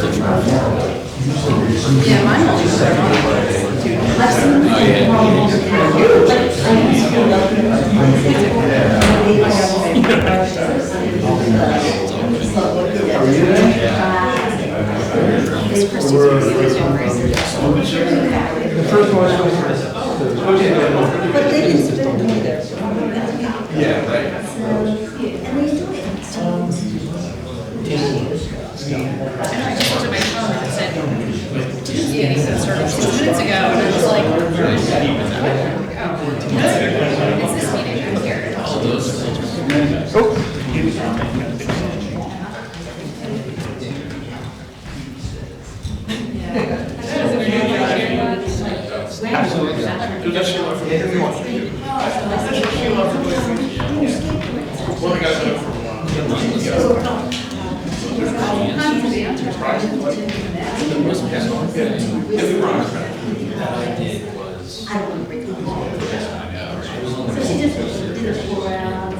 Yeah, mine only started on I've seen The first one but they didn't spend me there. yeah, right. And they do it. I just looked at my phone and it said Tuesday, and he said started 6 minutes ago, and I was like, oh, it's this meeting, I'm here. Absolutely. That's Sheila from everyone. That's Sheila from one of the guys that from I don't want to break the law. So she just did it 4 hours.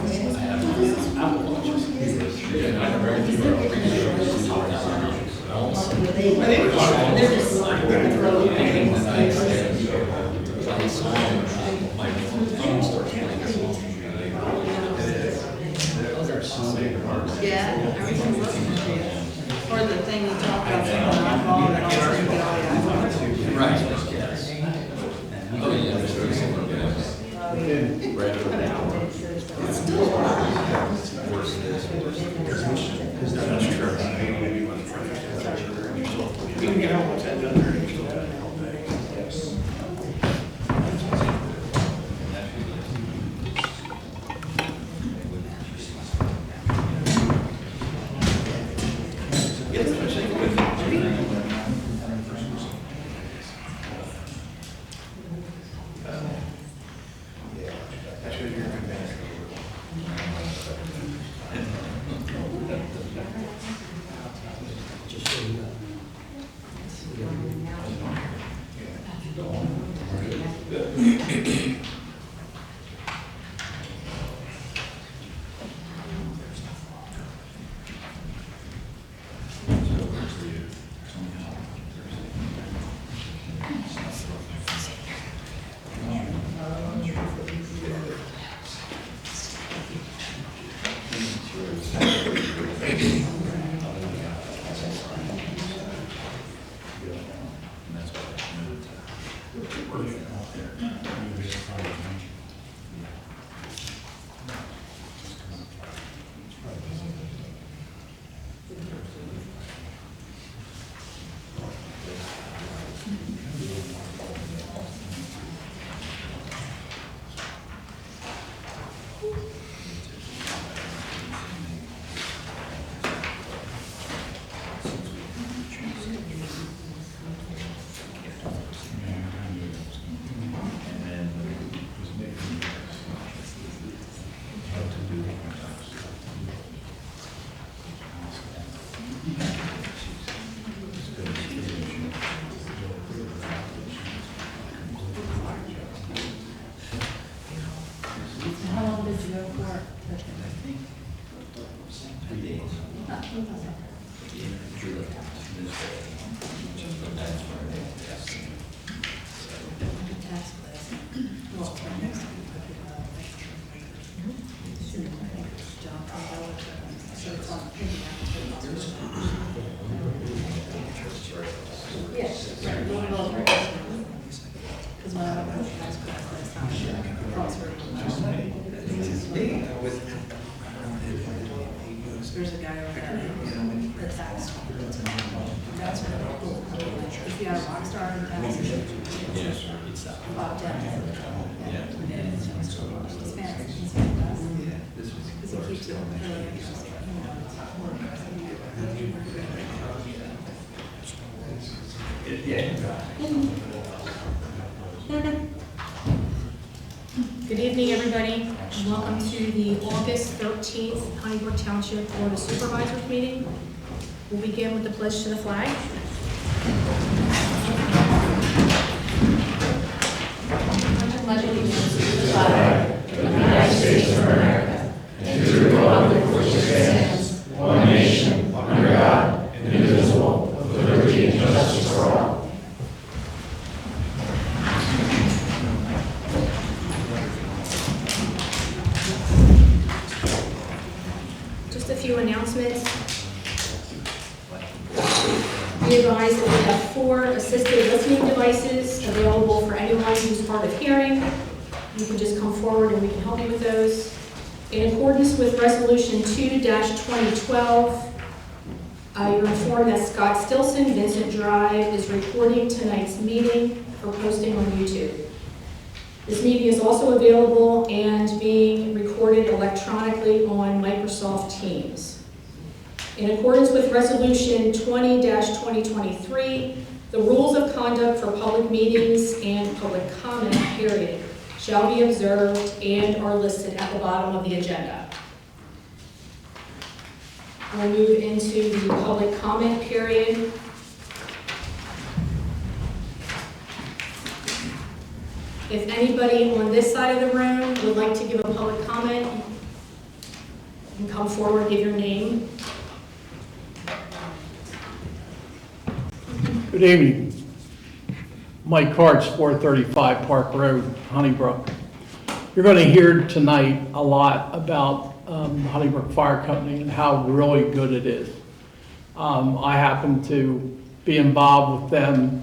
They're just Yeah, everything's looking good. Or the thing you talked about, the eyeball, and also you get all the eyeballs. Right. Oh, yeah. It's still a lot. You can get home with that done there, and you're still done all day. How long did you go for? There's a guy over there, the tax. That's really cool. If you have a rock star in tax, opt out. Yeah. He's fancy. He's fantastic. Because he keeps it really interesting. Good evening, everybody. Welcome to the August 13th Honeybrook Township Board of Supervisors meeting. We'll begin with the pledge to the flag. I pledge allegiance to the flag of the United States of America and to the republic for which it stands, one nation, under God, indivisible, with Be advised that we have 4 assisted listening devices available for anyone who's hard of hearing. You can just come forward and we can help you with those. In accordance with Resolution 2-2012, you're informed that Scott Stilson, Vincent Drive, is recording tonight's meeting for posting on YouTube. This meeting is also available and being recorded electronically on Microsoft Teams. In accordance with Resolution 20-2023, the rules of conduct for public meetings and public comment period shall be observed and are listed at the bottom of the agenda. We'll move into the public comment period. If anybody on this side of the room would like to give a public comment, you can come forward and give your name. Good evening. Mike Karts, 435 Park Road, Honeybrook. You're going to hear tonight a lot about Honeybrook Fire Company and how really good it is. I happen to be involved with them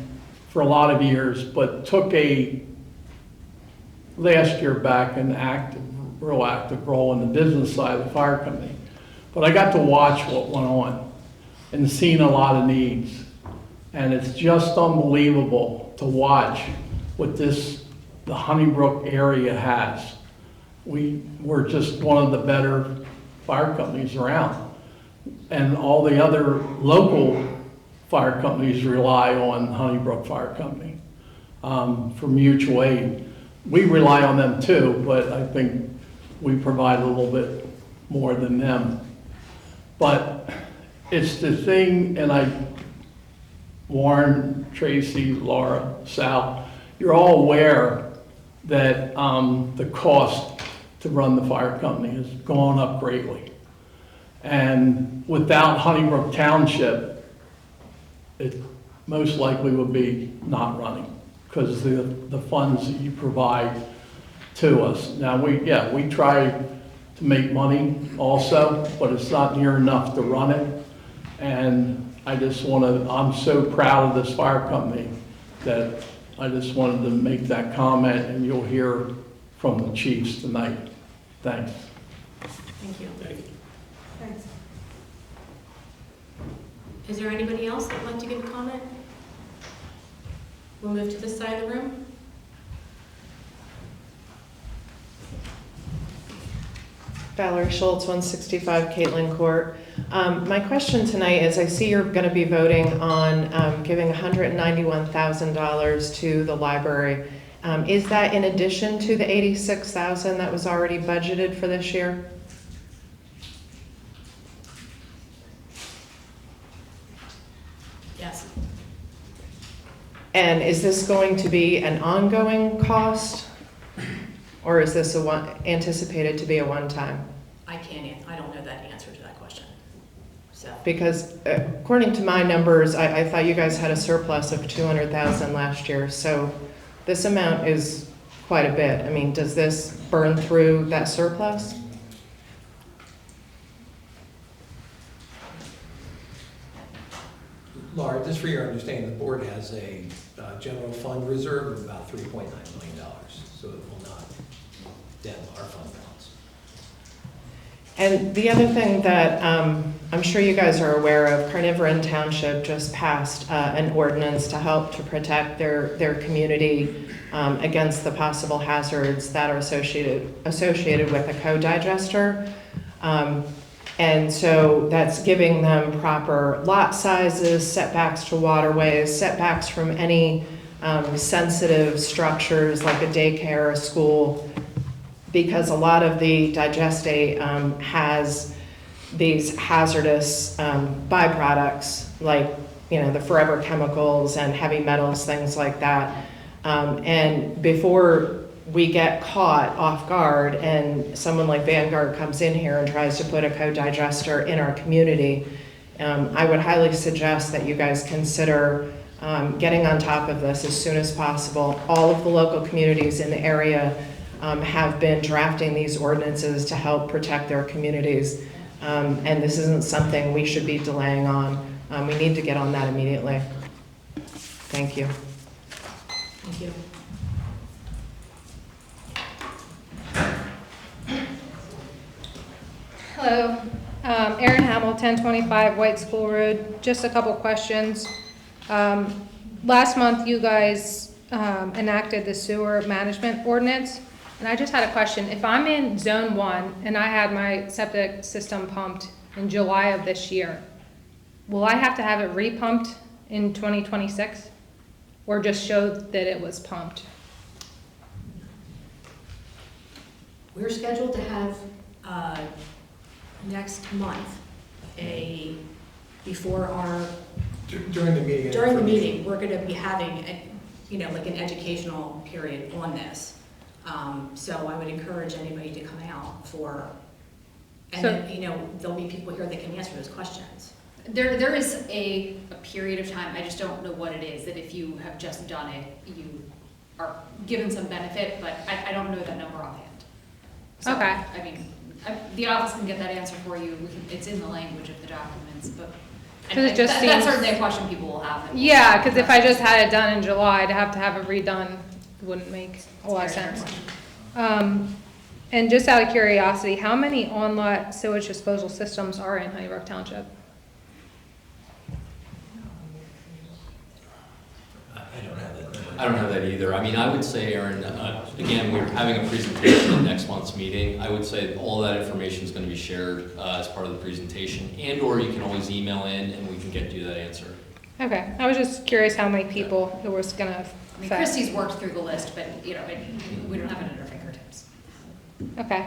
for a lot of years, but took a last year back an real active role in the business side of the fire company. But I got to watch what went on and seen a lot of needs. And it's just unbelievable to watch what the Honeybrook area has. We're just one of the better fire companies around. And all the other local fire companies rely on Honeybrook Fire Company for mutual aid. We rely on them too, but I think we provide a little bit more than them. But it's the thing, and Warren, Tracy, Laura, Sal, you're all aware that the cost to run the fire company has gone up greatly. And without Honeybrook Township, it most likely would be not running because of the funds that you provide to us. Now, we try to make money also, but it's not near enough to run it. And I just I'm so proud of this fire company that I just wanted to make that comment, and you'll hear from the chiefs tonight. Thanks. Thank you. Thanks. Is there anybody else that would like to give a comment? We'll move to this side of the room. Valerie Schultz, 165 Caitlin Court. My question tonight is, I see you're going to be voting on giving $191,000 to the library. Is that in addition to the $86,000 that was already budgeted for this year? Yes. And is this going to be an ongoing cost? Or is this anticipated to be a one-time? I don't know that answer to that question. So. Because according to my numbers, I thought you guys had a surplus of $200,000 last year. So this amount is quite a bit. I mean, does this burn through that surplus? Laura, just for your understanding, the board has a general fund reserve of about $3.9 million, so it will not dent our fund balance. And the other thing that I'm sure you guys are aware of, Carnarvon Township just passed an ordinance to help to protect their community against the possible hazards that are associated with a co-digester. And so that's giving them proper lot sizes, setbacks to waterways, setbacks from any sensitive structures like a daycare, a school, because a lot of the digestate has these hazardous byproducts like, the forever chemicals and heavy metals, things like that. And before we get caught off guard and someone like Vanguard comes in here and tries to put a co-digester in our community, I would highly suggest that you guys consider getting on top of this as soon as possible. All of the local communities in the area have been drafting these ordinances to help protect their communities. And this isn't something we should be delaying on. We need to get on that immediately. Thank you. Thank you. Hello, Erin Hamill, 1025 White School Road. Just a couple questions. Last month, you guys enacted the sewer management ordinance, and I just had a question. If I'm in Zone 1 and I had my septic system pumped in July of this year, will I have to have it repumped in 2026? Or just show that it was pumped? We're scheduled to have, next month, before our, During the meeting. during the meeting, we're gonna be having, like an educational period on this. So I would encourage anybody to come out for, and then, there'll be people here that can answer those questions. There is a period of time, I just don't know what it is, that if you have just done it, you are given some benefit, but I don't know that number offhand. So, Okay. I mean, the office can get that answer for you, it's in the language of the documents, but. 'Cause it just That's seems- certainly a question people will have. Yeah, because if I just had it done in July, to have it redone wouldn't make a lot of Fair sense. question. And just out of curiosity, how many on-lot sewage disposal systems are in Honeybrook Township? I don't have that number. I don't have that either. I mean, I would say, Aaron, again, we're having a presentation at next month's meeting. I would say all that information is going to be shared as part of the presentation, and/or you can always email in and we can get you that answer. Okay, I was just curious how many people it was gonna I mean, affect. Christie's worked through the list, but, we don't have it at our fingertips. Okay.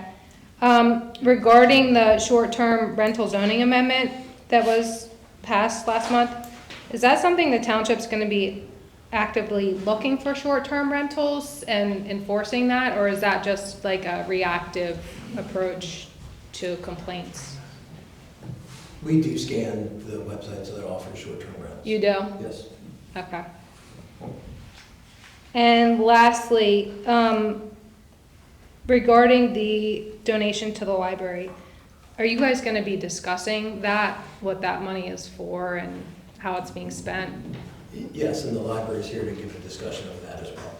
Regarding the short-term rental zoning amendment that was passed last month, is that something the township's gonna be actively looking for short-term rentals and enforcing that, or is that just like a reactive approach to complaints? We do scan the websites that offer short-term rentals. You do? Yes. Okay. And lastly, regarding the donation to the library, are you guys gonna be discussing that, what that money is for and how it's being spent? Yes, and the library is here to give a discussion of that as well.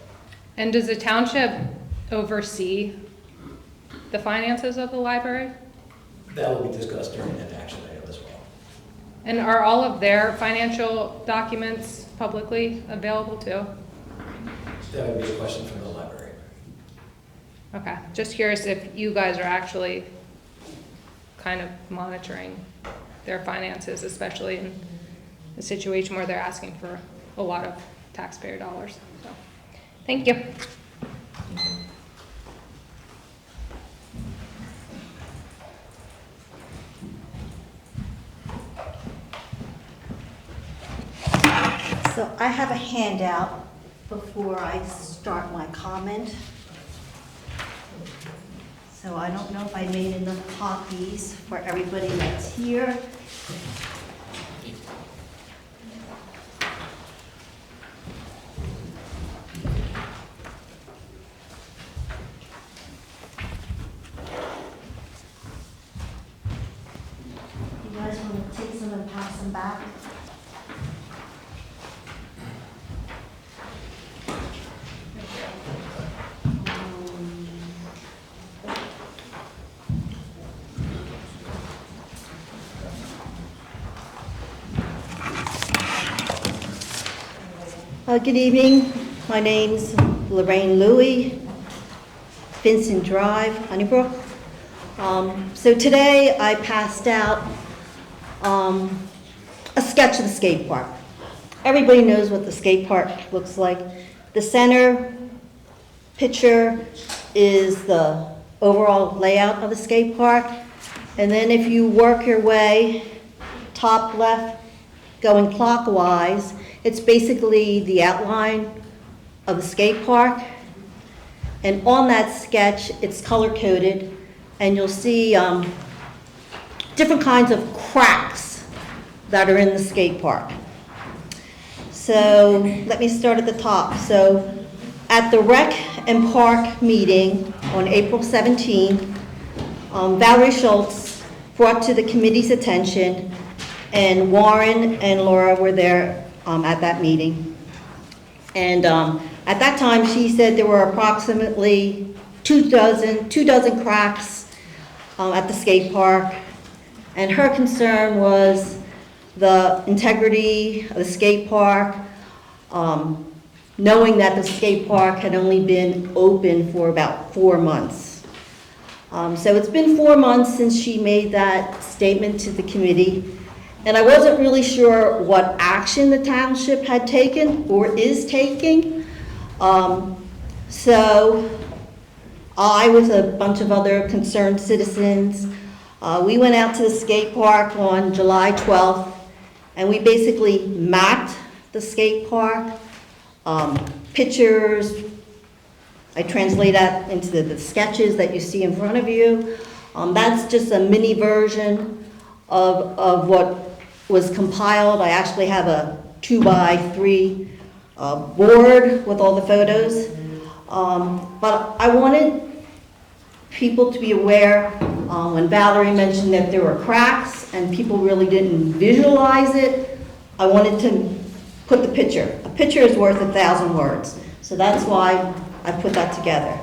And does the township oversee the finances of the library? That will be discussed during that action item as well. And are all of their financial documents publicly available too? That would be a question from the library. Okay, just curious if you guys are actually kind of monitoring their finances, especially in a situation where they're asking for a lot of taxpayer dollars. So, thank you. So I have a handout before I start my comment. So I don't know if I made enough copies for everybody that's here. You guys want to take some and pass them back? Good evening. My name's Lorraine Louie, Vincent Drive, Honeybrook. So today I passed out a sketch of the skate park. Everybody knows what the skate park looks like. The center picture is the overall layout of the skate park. And then if you work your way top left going clockwise, it's basically the outline of the skate park. And on that sketch, it's color-coded, and you'll see different kinds of cracks that are in the skate park. So let me start at the top. So at the Rec and Park meeting on April 17th, Valerie Schultz brought to the committee's attention and Warren and Laura were there at that meeting. And at that time, she said there were approximately two dozen cracks at the skate park. And her concern was the integrity of the skate park, knowing that the skate park had only been open for about 4 months. So it's been 4 months since she made that statement to the committee, and I wasn't really sure what action the township had taken or is taking. So I, with a bunch of other concerned citizens, we went out to the skate park on July 12th, and we basically mapped the skate park, pictures. I translate that into the sketches that you see in front of you. That's just a mini version of what was compiled. I actually have a 2x3 board with all the photos. But I wanted people to be aware, when Valerie mentioned that there were cracks and people really didn't visualize it, I wanted to put the picture. A picture is worth 1,000 words. So that's why I put that together.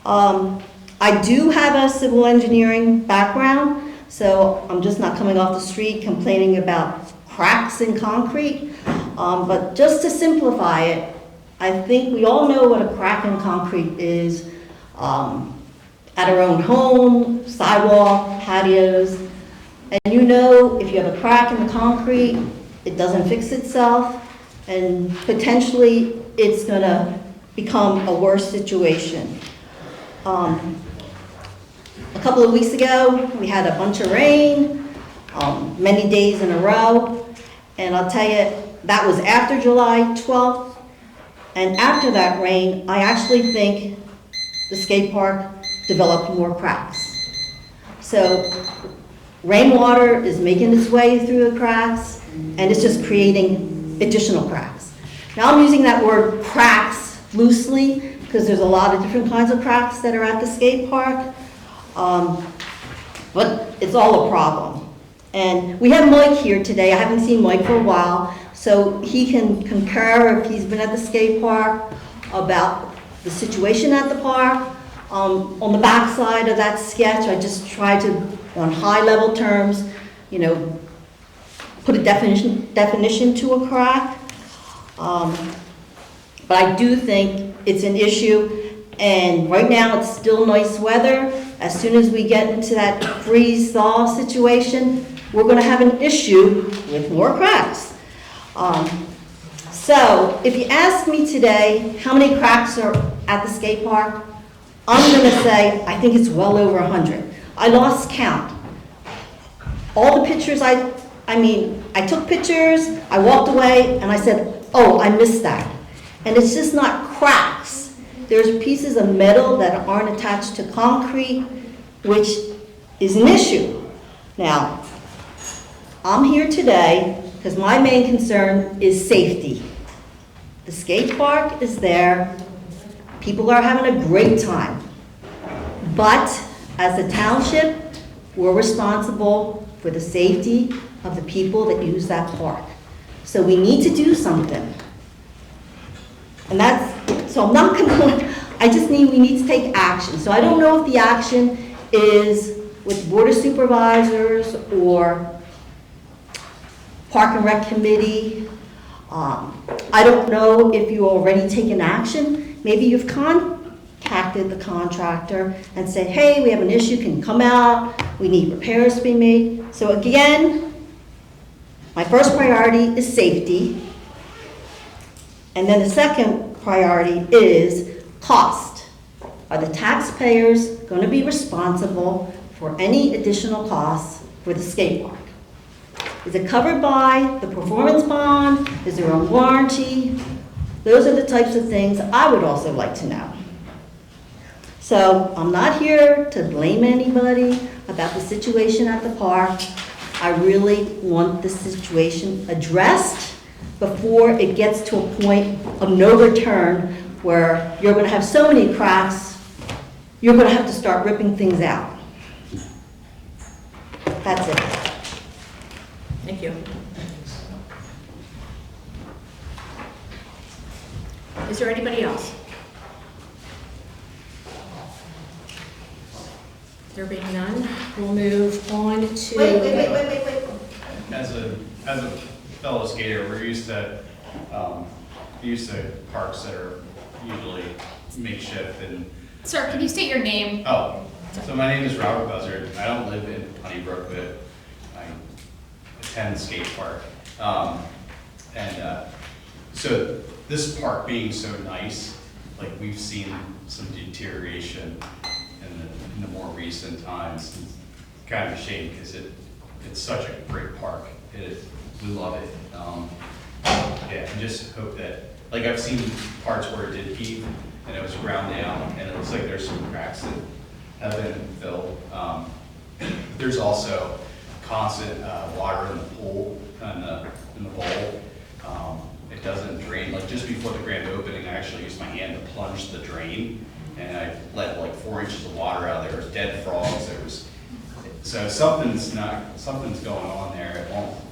I do have a civil engineering background, so I'm just not coming off the street complaining about cracks in concrete. But just to simplify it, I think we all know what a crack in concrete is, at our own home, sidewalk, patios. And you know if you have a crack in the concrete, it doesn't fix itself, and potentially it's gonna become a worse situation. A couple of weeks ago, we had a bunch of rain, many days in a row, and I'll tell you, that was after July 12th, and after that rain, I actually think the skate park developed more cracks. So rainwater is making its way through the cracks, and it's just creating additional cracks. Now I'm using that word cracks loosely because there's a lot of different kinds of cracks that are at the skate park, but it's all a problem. And we have Mike here today. I haven't seen Mike for a while, so he can concur if he's been at the skate park about the situation at the park. On the back side of that sketch, I just tried to, on high-level terms, you know, put a definition to a crack. But I do think it's an issue, and right now it's still nice weather. As soon as we get into that freeze-thaw situation, we're going to have an issue with more cracks. So if you ask me today how many cracks are at the skate park, I'm going to say I think it's well over 100. I lost count. All the pictures, I took pictures, I walked away, and I said, oh, I missed that. And it's just not cracks. There's pieces of metal that aren't attached to concrete, which is an issue. Now, I'm here today because my main concern is safety. The skate park is there. People are having a great time. But as a township, we're responsible for the safety of the people that use that park. So we need to do something. And so I'm not gonna, we need to take action. So I don't know if the action is with Board of Supervisors or Park and Rec Committee. I don't know if you already taken action. Maybe you've contacted the contractor and said, hey, we have an issue, can you come out? We need repairs to be made. So again, my first priority is safety. And then the second priority is cost. Are the taxpayers going to be responsible for any additional costs for the skate park? Is it covered by the performance bond? Is there a warranty? Those are the types of things I would also like to know. So I'm not here to blame anybody about the situation at the park. I really want the situation addressed before it gets to a point of no return where you're going to have so many cracks, you're going to have to start ripping things out. That's it. Thank you. you. Is there anybody else? There being none, we'll move on to. Wait. As a fellow skater, we're used to parks that are usually makeshift and. Sir, can you state your name? Oh, so my name is Robert Buzzard. I don't live in Honeybrook, but I attend the skate park. So this park being so nice, like we've seen some deterioration in the more recent times. It's kind of a shame because it's such a great park. We love it. Yeah, I just hope that, like I've seen parts where it did heave and it was ground down and it looks like there's some cracks that have been filled. There's also constant water in the pool, in the bowl. It doesn't drain. Like just before the grand opening, I actually used my hand to plunge the drain and I let like 4 inches of water out. There was dead frogs. So something's going on there.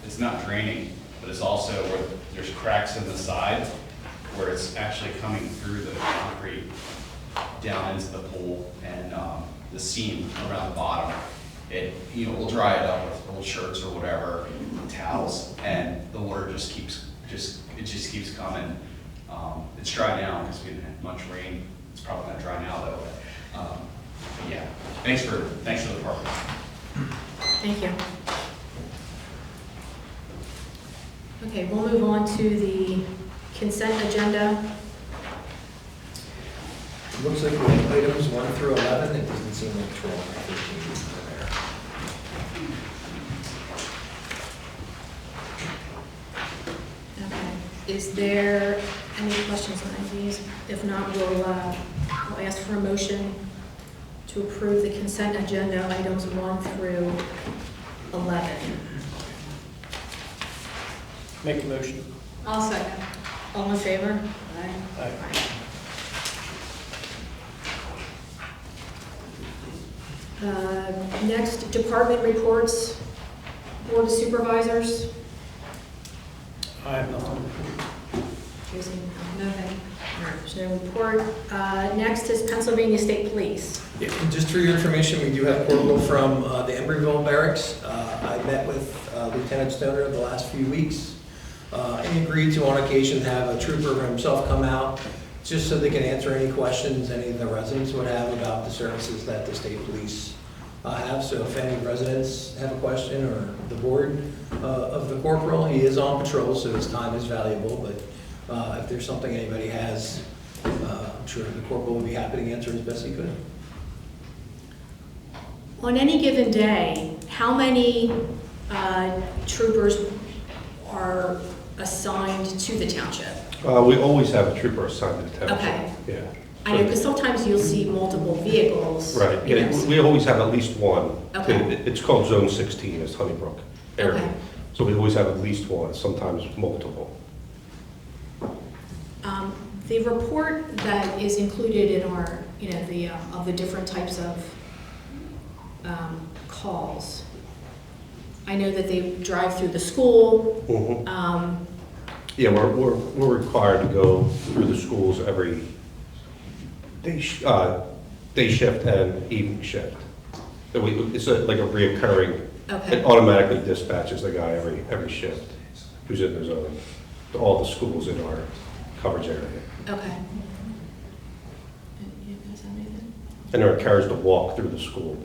It's not draining, but it's also where there's cracks in the side where it's actually coming through the concrete down into the pool and the seam around the bottom. We'll dry it up with old shirts or whatever, towels, and the water just keeps coming. It's dry now because we didn't have much rain. It's probably not dry now though. But yeah, thanks for the park. Thank you. Okay, we'll move on to the consent agenda. It looks like we have items 1 through 11. It doesn't seem like 12 or 13 are there. Okay. Is there any questions on these? If not, we'll ask for a motion to approve the consent agenda items 1 through 11. Make a motion. I'll second. All in favor? Aye. Next, department reports, board of supervisors. I have nothing. Tracy, nothing. All right, there's no report. Next is Pennsylvania State Police. Yeah, and just for your information, we do have Corporal from the Embryville Barracks. I met with Lieutenant Stoner the last few weeks. He agreed to, on occasion, have a trooper himself come out just so they can answer any questions any of the residents would have about the services that the state police have. So if any residents have a question or the board of the corporal, he is on patrol, so his time is valuable. But if there's something anybody has, I'm sure the corporal would be happy to answer as best he could. On any given day, how many troopers are assigned to the township? We always have a trooper assigned to the township. Okay. Yeah. I know, because sometimes you'll see multiple vehicles. Right, you yeah, know. we always have at least one. Okay. It's called Zone 16, it's Honeybrook area. Okay. So we always have at least one, sometimes multiple. The report that is included in our, of the different types of calls, I know that they drive through the school. Mhm. Yeah, we're required to go through the schools every day shift and evening shift. It's like a reoccurring, Okay. it automatically dispatches the guy every shift who's in the zone, to all the schools in our coverage area. Okay. You guys have anything? And they're encouraged to walk through the school.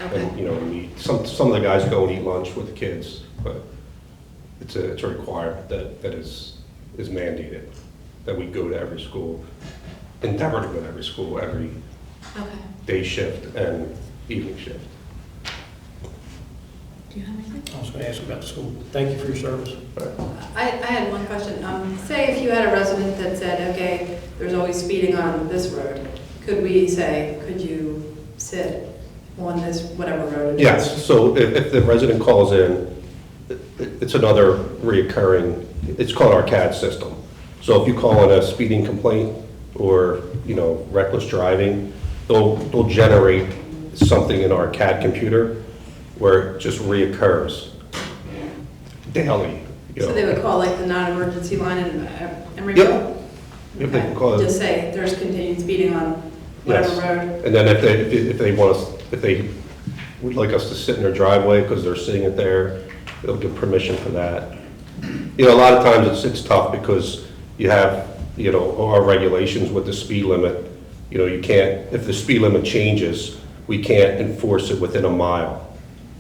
Okay. And, some of the guys go and eat lunch with the kids, but it's a requirement that is mandated, that we go to every school, endeavor to go to every school, every Okay. day shift and evening shift. Do you have anything? I was going to ask about the school. Thank you for your service. I had one question. Say if you had a resident that said, okay, there's always speeding on this road, could we say, could you sit on this, whatever road it is? Yes, so if the resident calls in, it's another reoccurring, it's called our CAD system. So if you call in a speeding complaint or, reckless driving, they'll generate something in our CAD computer where it just reoccurs. daily, you know. So they would call like the non-emergency line in Emeryville? Yep. If they can call it. Just say there's continued speeding on whatever Yes. road. And then if they want us, if they would like us to sit in their driveway because they're sitting it there, they'll give permission for that. You know, a lot of times it's tough because you have, you know, our regulations with the speed limit. You know, you can't, if the speed limit changes, we can't enforce it within a mile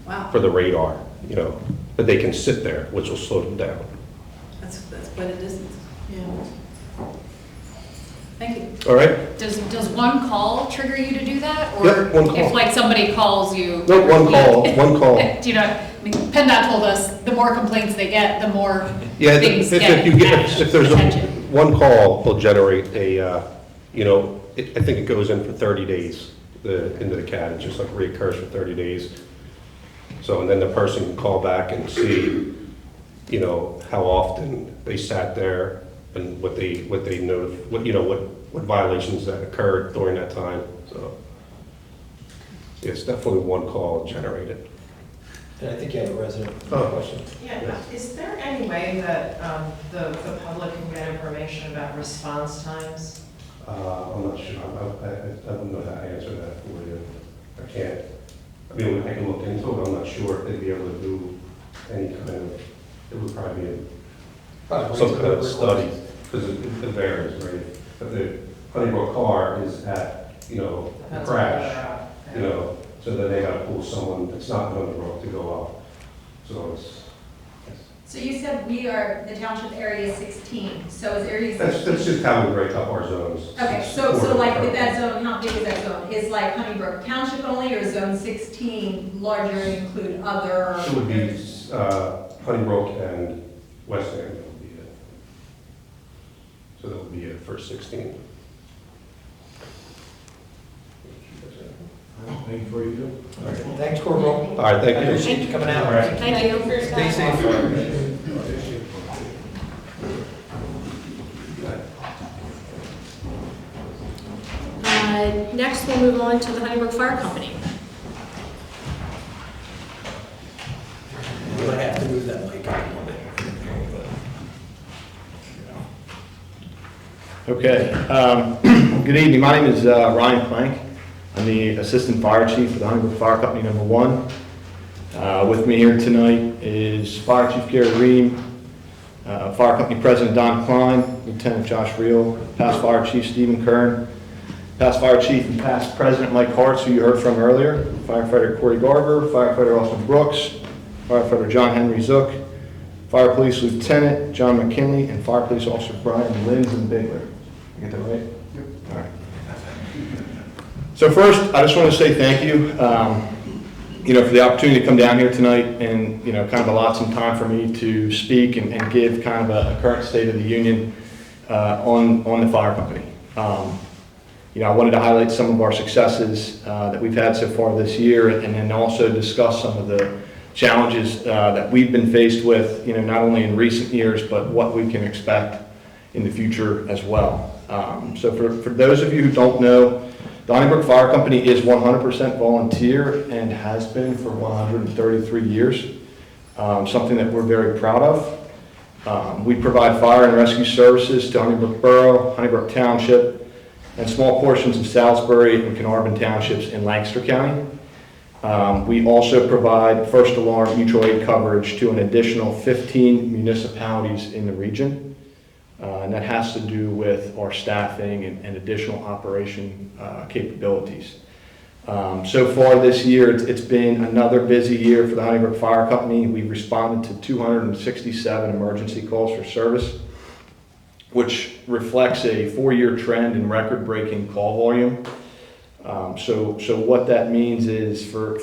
Wow, for the radar, you know. But they can sit there, which will slow them down. that's quite a distance. Yeah. Thank you. All right? Does one call trigger you to do that? Or Yep, one call. if like somebody calls you? No, one call, one call. Do you know, I mean, PennDOT told us, the more complaints they get, the more Yeah, things if you get, action, if there's a, attention. one call will generate a, you know, I think it goes in for 30 days, into the CAD, it just like reoccurs for 30 days. So, and then the person can call back and see, you know, how often they sat there and what they know, what, you know, what violations that occurred during that time, so. It's definitely one call generated. And I think you have a resident Oh. question. Yeah, is there any way that the public can get information about response times? I'm not sure, I don't know how to answer that for you. I can't, I mean, I can look into it, I'm not sure if they'd be able to do any kind of, it would probably be some kind of study, because it varies, right? But the Honeybrook car is at, you know, the crash, you know, so then they gotta pull someone that's not Honeybrook to go up. So it's, So you said we are, the township area 16, so is area 16? that's just how we break up our zones. Okay, so like with that zone, how big is that zone? Is like Honeybrook Township only, or zone 16 larger and include other? It would be Honeybrook and West End would be it. So that would be it for 16. Thank you for you. All right, thanks, Corporal. All right, thank I you. appreciate you coming out. Thank you. Stay safe. Next, we'll move on to the Honeybrook Fire Company. You might have to move that mic up a little bit. Okay, good evening. My name is Ryan Plank. I'm the Assistant Fire Chief for the Honeybrook Fire Company #1. With me here tonight is Fire Chief Gary Ream, Fire Company President Don Klein, Lieutenant Josh Reel, past Fire Chief Stephen Kern, past Fire Chief and past President Mike Hartz, who you heard from earlier, Firefighter Corey Garber, Firefighter Austin Brooks, Firefighter John Henry Zook, Fire Police Lieutenant John McKinley, and Fire Police Officer Brian Lindsay-Bigler. I get that right? Yep. All right. So first, I just want to say thank you, for the opportunity to come down here tonight and, kind of allot some time for me to speak and give kind of a current state of the union on the fire company. I wanted to highlight some of our successes that we've had so far this year, and then also discuss some of the challenges that we've been faced with, not only in recent years, but what we can expect in the future as well. So for those of you who don't know, the Honeybrook Fire Company is 100% volunteer and has been for 133 years, something that we're very proud of. We provide fire and rescue services to Honeybrook Borough, Honeybrook Township, and small portions of Salisbury and Carnarvon Townships in Lancaster County. We also provide first alarm mutual aid coverage to an additional 15 municipalities in the region. And that has to do with our staffing and additional operation capabilities. So far this year, it's been another busy year for the Honeybrook Fire Company. We've responded to 267 emergency calls for service, which reflects a 4-year trend in record-breaking call volume. So what that means is for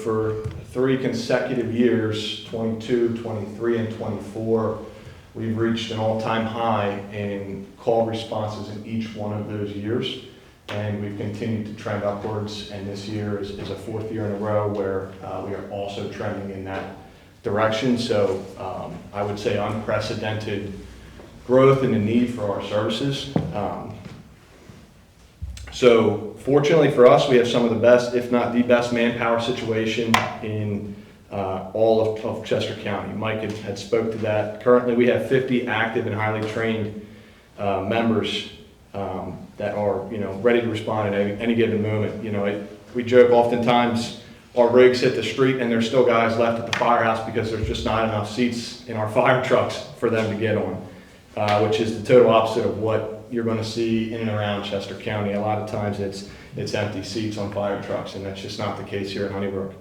3 consecutive years, 22, 23, and 24, we've reached an all-time high in call responses in each one of those years, and we've continued to trend upwards, and this year is a 4th year in a row where we are also trending in that direction. So I would say unprecedented growth in the need for our services. So fortunately for us, we have some of the best, if not the best, manpower situation in all of Chester County. Mike had spoke to that. Currently, we have 50 active and highly trained members that are, ready to respond at any given moment. We joke oftentimes our rigs hit the street and there's still guys left at the firehouse because there's just not enough seats in our fire trucks for them to get on, which is the total opposite of what you're going to see in and around Chester County. A lot of times it's empty seats on fire trucks, and that's just not the case here in Honeybrook.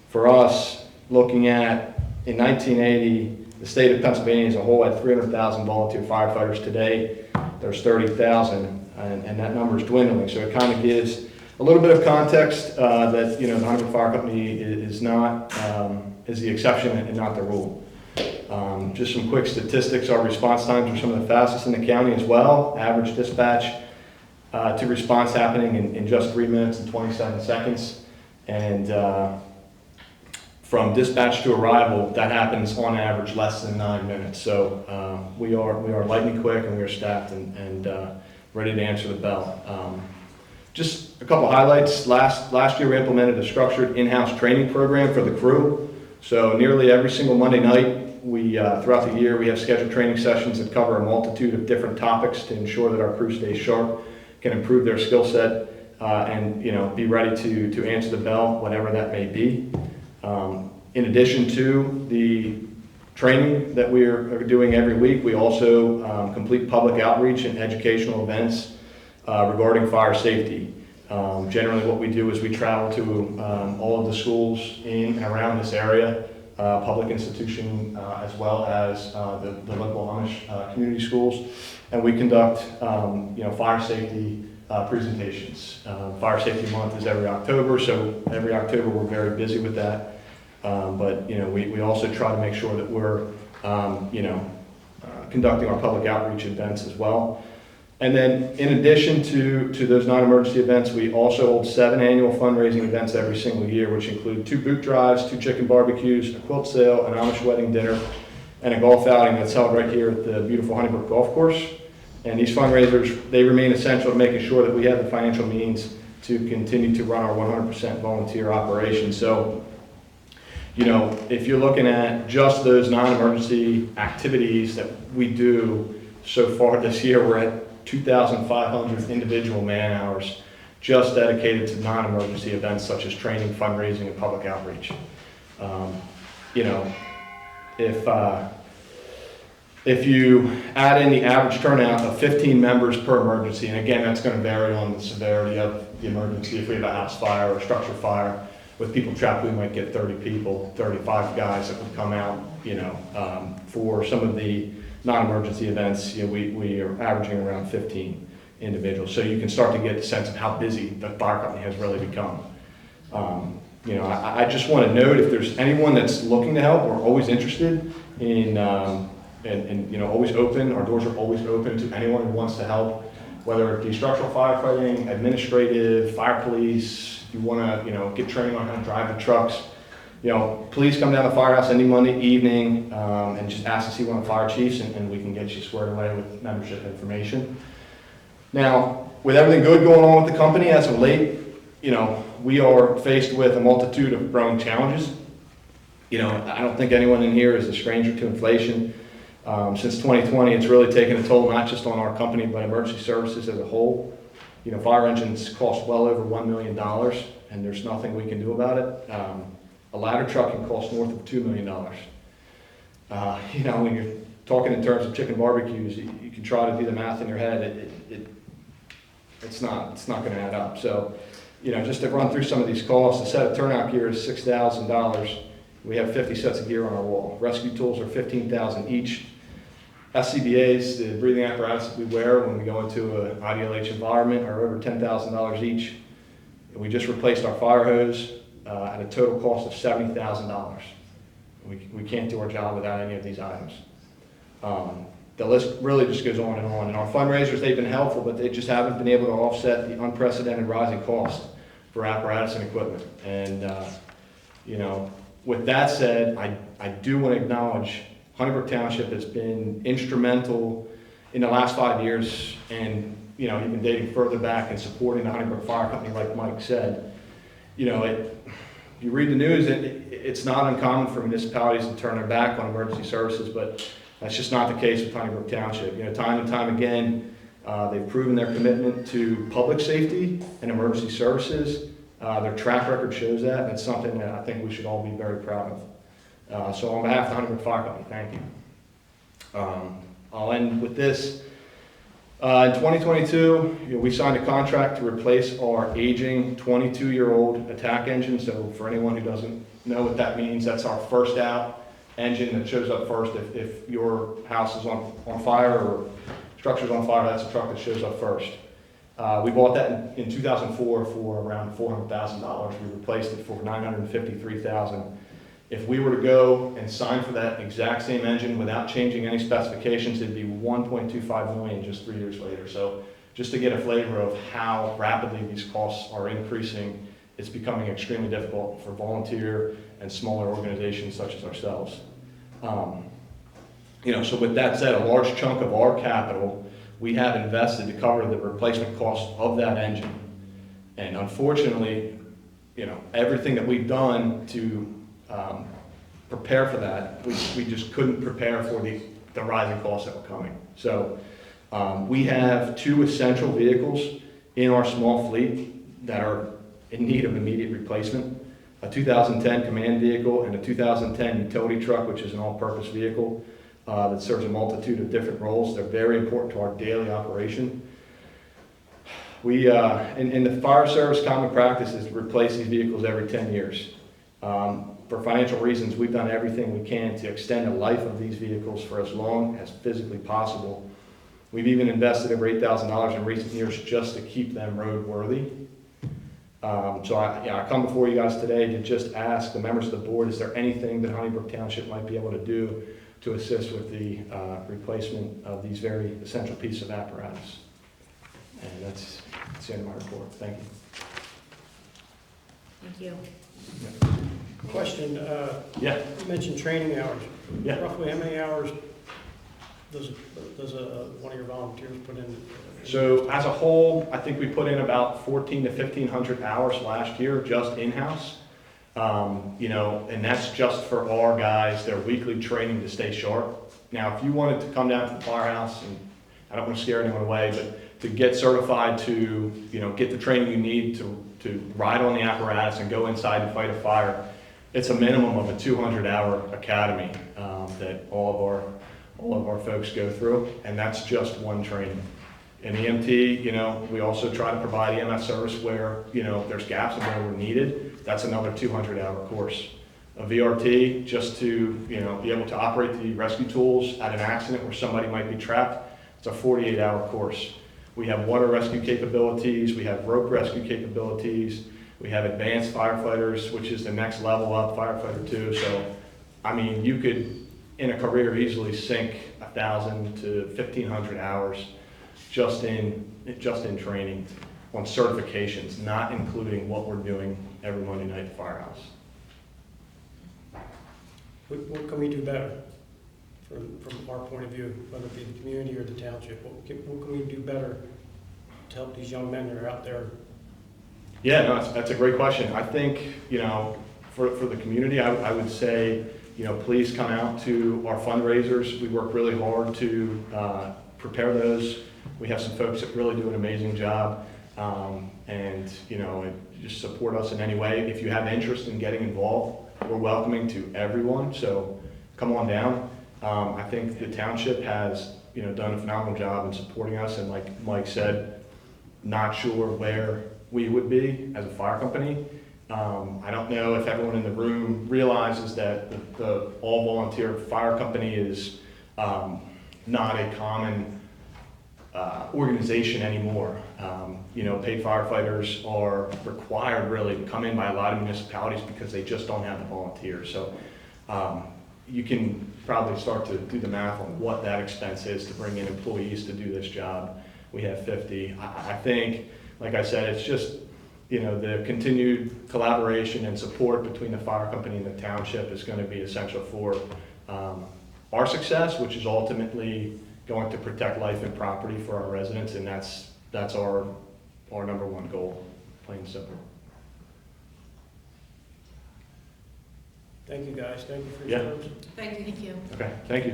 For us, looking at, in 1980, the state of Pennsylvania as a whole had 300,000 volunteer firefighters. Today, there's 30,000, and that number is dwindling. So it kind of gives a little bit of context that, the Honeybrook Fire Company is the exception and not the rule. Just some quick statistics. Our response times are some of the fastest in the county as well. Average dispatch to response happening in just 3 minutes and 27 seconds. And from dispatch to arrival, that happens on average less than 9 minutes. So we are lightning quick, and we are staffed and ready to answer the bell. Just a couple highlights. Last year we implemented a structured in-house training program for the crew. So nearly every single Monday night, throughout the year, we have scheduled training sessions that cover a multitude of different topics to ensure that our crew stays sharp, can improve their skill set, and be ready to answer the bell, whatever that may be. In addition to the training that we are doing every week, we also complete public outreach and educational events regarding fire safety. Generally what we do is we travel to all of the schools in and around this area, public institution as well as the local Amish community schools, and we conduct fire safety presentations. Fire Safety Month is every October, so every October we're very busy with that. But we also try to make sure that we're conducting our public outreach events as well. And then in addition to those non-emergency events, we also hold 7 annual fundraising events every single year, which include 2 boot drives, 2 chicken barbecues, a quilt sale, an Amish wedding dinner, and a golf outing that's held right here at the beautiful Honeybrook Golf Course. And these fundraisers, they remain essential to making sure that we have the financial means to continue to run our 100% volunteer operation. So, if you're looking at just those non-emergency activities that we do so far this year, we're at 2,500 individual man hours just dedicated to non-emergency events such as training, fundraising, and public outreach. If you add in the average turnout of 15 members per emergency, and again, that's going to vary on the severity of the emergency. If we have a house fire or a structure fire with people trapped, we might get 30 people, 35 guys that would come out, for some of the non-emergency events, we are averaging around 15 individuals. So you can start to get the sense of how busy the fire company has really become. I just want to note, if there's anyone that's looking to help, we're always interested in, and always open. Our doors are always open to anyone who wants to help, whether it be structural firefighting, administrative, fire police. If you want to, get training on how to drive the trucks, please come down to the firehouse any Monday evening and just ask to see one of the fire chiefs, and we can get you squared away with membership information. Now, with everything good going on with the company as of late, we are faced with a multitude of growing challenges. I don't think anyone in here is a stranger to inflation. Since 2020, it's really taken a toll not just on our company, but emergency services as a whole. Fire engines cost well over $1 million, and there's nothing we can do about it. A ladder truck can cost north of $2 million. When you're talking in terms of chicken barbecues, you can try to do the math in your head. It's not going to add up. So, just to run through some of these costs, a set of turnout gear is $6,000. We have 50 sets of gear on our wall. Rescue tools are $15,000 each. SCBAs, the breathing apparatus that we wear when we go into an IDLH environment, are over $10,000 each. We just replaced our fire hose at a total cost of $70,000. We can't do our job without any of these items. The list really just goes on. And our fundraisers, they've been helpful, but they just haven't been able to offset the unprecedented rising cost for apparatus and equipment. And, with that said, I do want to acknowledge Honeybrook Township has been instrumental in the last 5 years, and even dating further back in supporting the Honeybrook Fire Company, like Mike said. if you read the news, it's not uncommon for municipalities to turn their back on emergency services, but that's just not the case with Honeybrook Township. You know, time and time again, they've proven their commitment to public safety and emergency services. Their track record shows that, and it's something that I think we should all be very proud of. So on behalf of the Honeybrook Fire Company, thank you. I'll end with this. In 2022, we signed a contract to replace our aging 22-year-old attack engine. So for anyone who doesn't know what that means, that's our first out engine that shows up first. If your house is on fire or structure's on fire, that's the truck that shows up first. We bought that in 2004 for around $400,000. We replaced it for $953,000. If we were to go and sign for that exact same engine without changing any specifications, it'd be $1.25 million just 3 years later. So just to get a flavor of how rapidly these costs are increasing, it's becoming extremely difficult for volunteer and smaller organizations such as ourselves. So with that said, a large chunk of our capital we have invested to cover the replacement cost of that engine. And unfortunately, everything that we've done to prepare for that, we just couldn't prepare for the rising costs that were coming. So we have 2 essential vehicles in our small fleet that are in need of immediate replacement. A 2010 command vehicle and a 2010 utility truck, which is an all-purpose vehicle that serves a multitude of different roles. They're very important to our daily operation. We, in the fire service common practice is to replace these vehicles every 10 years. For financial reasons, we've done everything we can to extend the life of these vehicles for as long as physically possible. We've even invested over $8,000 in recent years just to keep them roadworthy. So I come before you guys today to just ask the members of the board, is there anything that Honeybrook Township might be able to do to assist with the replacement of these very essential pieces of apparatus? And that's the end of my report. Thank you. Thank you. Question, Yeah. you mentioned training hours. Yeah. Roughly how many hours does one of your volunteers put in? So as a whole, I think we put in about 1,400 to 1,500 hours last year just in-house. And that's just for our guys, their weekly training to stay sharp. Now, if you wanted to come down to the firehouse, and I don't want to scare anyone away, but to get certified to, get the training you need to ride on the apparatus and go inside and fight a fire, it's a minimum of a 200-hour academy that all of our folks go through, and that's just one training. In EMT, we also try to provide EMS service where, there's gaps and where we're needed. That's another 200-hour course. A VRT, just to, be able to operate the rescue tools at an accident where somebody might be trapped, it's a 48-hour course. We have water rescue capabilities, we have rope rescue capabilities, we have advanced firefighters, which is the next level up, firefighter 2. So, you could, in a career, easily sink 1,000 to 1,500 hours just in training on certifications, not including what we're doing every Monday night at the firehouse. What can we do better from our point of view, whether it be the community or the township? What can we do better to help these young men that are out there? Yeah, no, that's a great question. I think, for the community, I would say, please come out to our fundraisers. We work really hard to prepare those. We have some folks that really do an amazing job, and just support us in any way. If you have interest in getting involved, we're welcoming to everyone, so come on down. I think the township has done a phenomenal job in supporting us, and like Mike said, not sure where we would be as a fire company. I don't know if everyone in the room realizes that the all-volunteer fire company is not a common organization anymore. Paid firefighters are required really to come in by a lot of municipalities because they just don't have the volunteers. So you can probably start to do the math on what that expense is to bring in employees to do this job. We have 50. I think, like I said, it's just the continued collaboration and support between the fire company and the township is going to be essential for our success, which is ultimately going to protect life and property for our residents, and that's our number one goal, plain and simple. Thank you, guys. Thank you for Yeah. your service. Thank you. Thank you. Okay, thank you.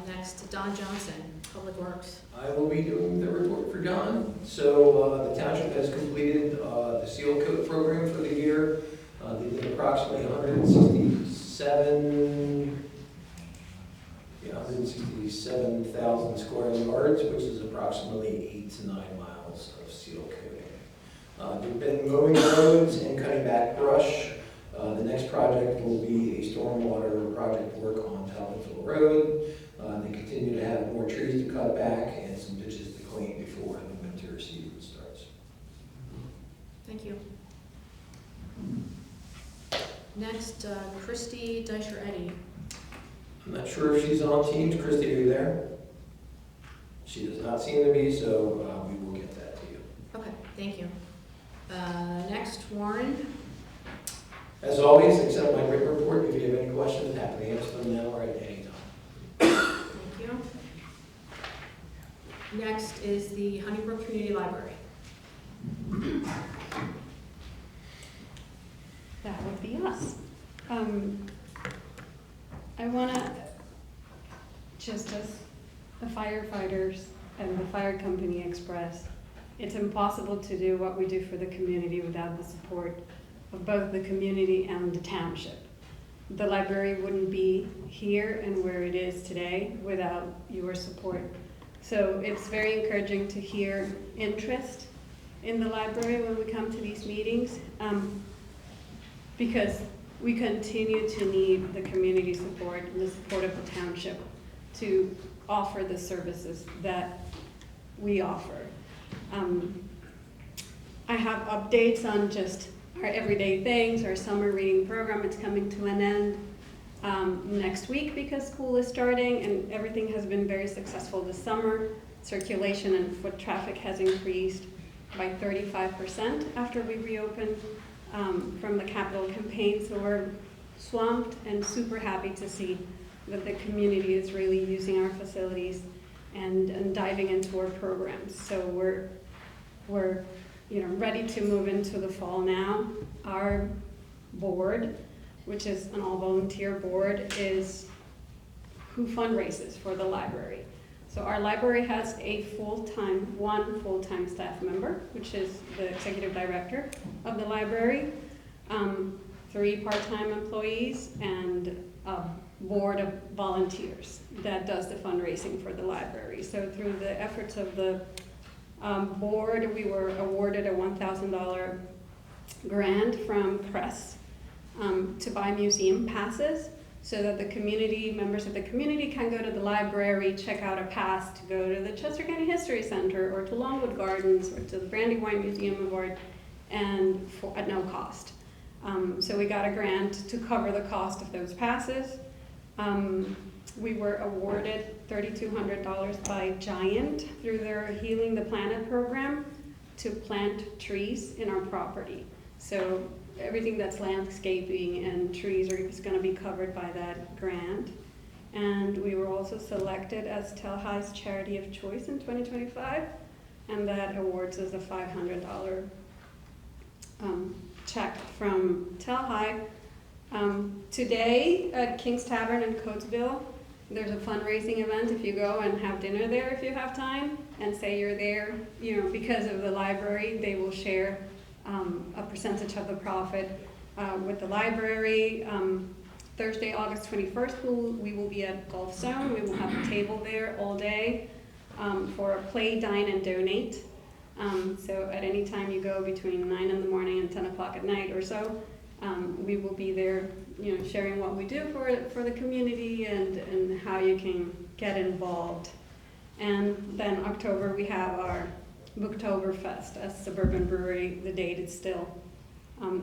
Next, Don Johnson, Public Works. I will be doing the report for John. So the township has completed the seal coat program for the year. They did approximately 167,000 square yards, which is approximately 8 to 9 miles of seal coating. They've been mowing roads and cutting back brush. The next project will be a stormwater project work on Talbottville Road. They continue to have more trees to cut back and some ditches to clean before the winter season starts. Thank you. Next, Christy Deisher-Eddy. I'm not sure if she's on Teams. Christy, are you there? She does not seem to be, so we will get that to you. Okay, thank you. Next, Warren. As always, accept my written report. If you have any questions, happy to answer them now or at any time. Thank you. Next is the Honeybrook Community Library. That would be us. I want to, just as the firefighters and the fire company express, it's impossible to do what we do for the community without the support of both the community and the township. The library wouldn't be here and where it is today without your support. So it's very encouraging to hear interest in the library when we come to these meetings, because we continue to need the community support and the support of the township to offer the services that we offer. I have updates on just our everyday things. Our summer reading program is coming to an end next week because school is starting, and everything has been very successful this summer. Circulation and foot traffic has increased by 35% after we reopened from the capital campaign. So we're swamped and super happy to see that the community is really using our facilities and diving into our programs. So we're ready to move into the fall now. Our board, which is an all-volunteer board, is who fundraises for the library. So our library has one full-time staff member, which is the executive director of the library, 3 part-time employees, and a board of volunteers that does the fundraising for the library. So through the efforts of the board, we were awarded a $1,000 grant from Crest to buy museum passes so that the community, members of the community, can go to the library, check out a pass to go to the Chester County History Center or to Longwood Gardens or to the Brandywine Museum of Art, and at no cost. So we got a grant to cover the cost of those passes. We were awarded $3,200 by Giant through their Healing the Planet program to plant trees in our property. So everything that's landscaping and trees is going to be covered by that grant. And we were also selected as Telhigh's Charity of Choice in 2025, and that awards us a $500 check from Telhigh. Today at King's Tavern in Coatesville, there's a fundraising event. If you go and have dinner there, if you have time, and say you're there, because of the library, they will share a percentage of the profit with the library. Thursday, August 21st, we will be at Golf Zone. We will have a table there all day for a play, dine, and donate. So at any time you go between 9 in the morning and 10 o'clock at night or so, we will be there, sharing what we do for the community and how you can get involved. And then October, we have our Booktoberfest at Suburban Brewery. The date is still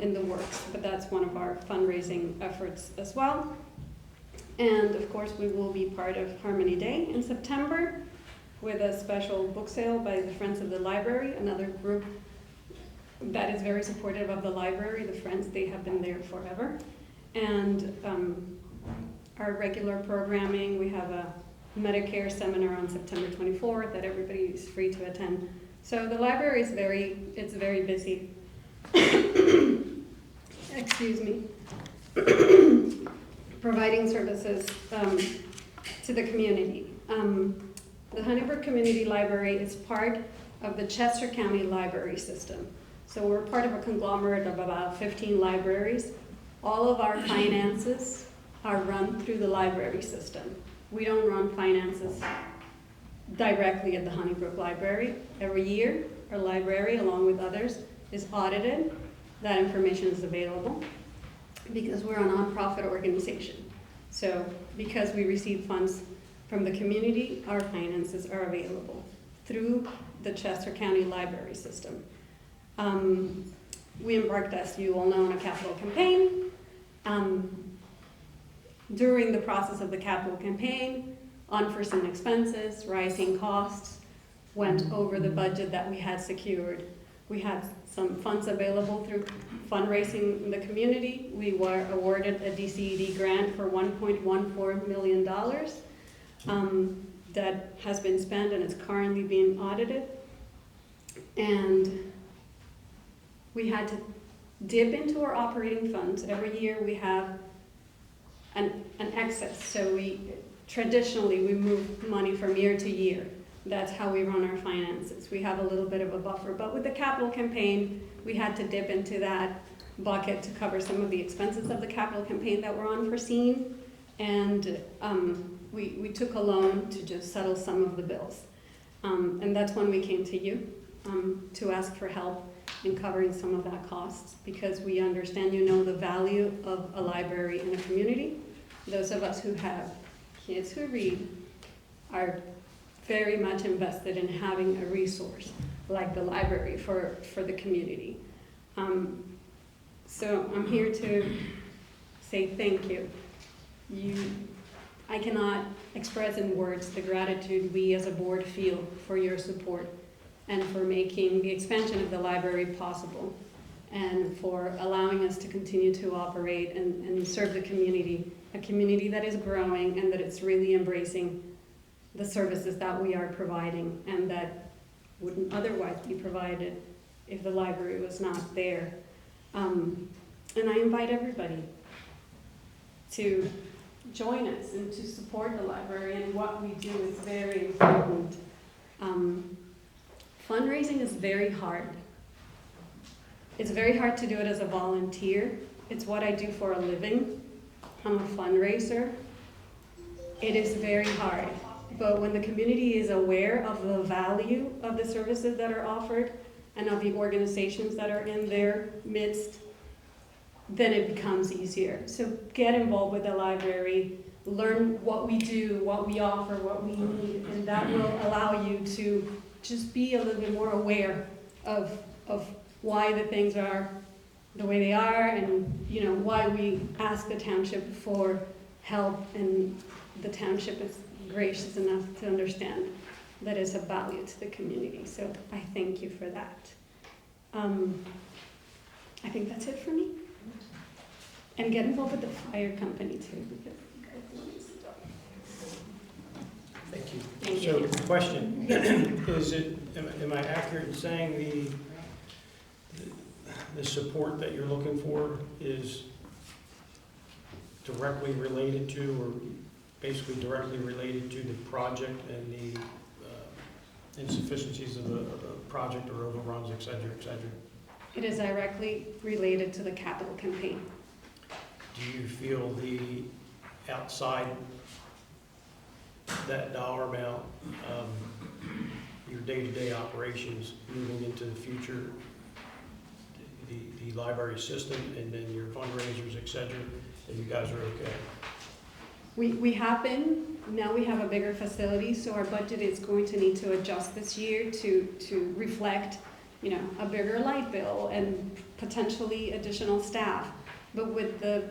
in the works, but that's one of our fundraising efforts as well. And of course, we will be part of Harmony Day in September with a special book sale by the Friends of the Library, another group that is very supportive of the library. The Friends, they have been there forever. And our regular programming, we have a Medicare seminar on September 24th that everybody is free to attend So the library is it's very busy. Excuse me. Providing services to the community. The Honeybrook Community Library is part of the Chester County Library System. So we're part of a conglomerate of about 15 libraries. All of our finances are run through the library system. We don't run finances directly at the Honeybrook Library. Every year, our library, along with others, is audited. That information is available because we're a nonprofit organization. So because we receive funds from the community, our finances are available through the Chester County Library System. We embarked, as you all know, on a capital campaign. During the process of the capital campaign, unforeseen expenses, rising costs, went over the budget that we had secured. We had some funds available through fundraising in the community. We were awarded a DCED grant for $1.14 million that has been spent and is currently being audited. And we had to dip into our operating funds. Every year we have an excess. So traditionally we move money from year to year. That's how we run our finances. We have a little bit of a buffer, but with the capital campaign, we had to dip into that bucket to cover some of the expenses of the capital campaign that were unforeseen. And we took a loan to just settle some of the bills. And that's when we came to you to ask for help in covering some of that cost, because we understand you know the value of a library in a community. Those of us who have kids who read are very much invested in having a resource like the library for the community. So I'm here to say thank you. I cannot express in words the gratitude we as a board feel for your support and for making the expansion of the library possible and for allowing us to continue to operate and serve the community, a community that is growing and that it's really embracing the services that we are providing and that wouldn't otherwise be provided if the library was not there. And I invite everybody to join us and to support the library, and what we do is very important. Fundraising is very hard. It's very hard to do it as a volunteer. It's what I do for a living. I'm a fundraiser. It is very hard. But when the community is aware of the value of the services that are offered and of the organizations that are in their midst, then it becomes easier. So get involved with the library, learn what we do, what we offer, what we need, and that will allow you to just be a little bit more aware of why the things are the way they are, and why we ask the township for help, and the township is gracious enough to understand that it's a value to the community. So I thank you for that. I think that's it for me. And get involved with the fire company too, because you guys know this stuff. Thank you. Thank So you. the question, am I accurate in saying the support that you're looking for is directly related to, or basically directly related to the project and the insufficiencies of the project or overruns, et cetera, et cetera? It is directly related to the capital campaign. Do you feel the outside that dollar amount, your day-to-day operations moving into the future, the library system, and then your fundraisers, et cetera, and you guys are okay? We have been, now we have a bigger facility, so our budget is going to need to adjust this year to reflect, a bigger light bill and potentially additional staff. But with the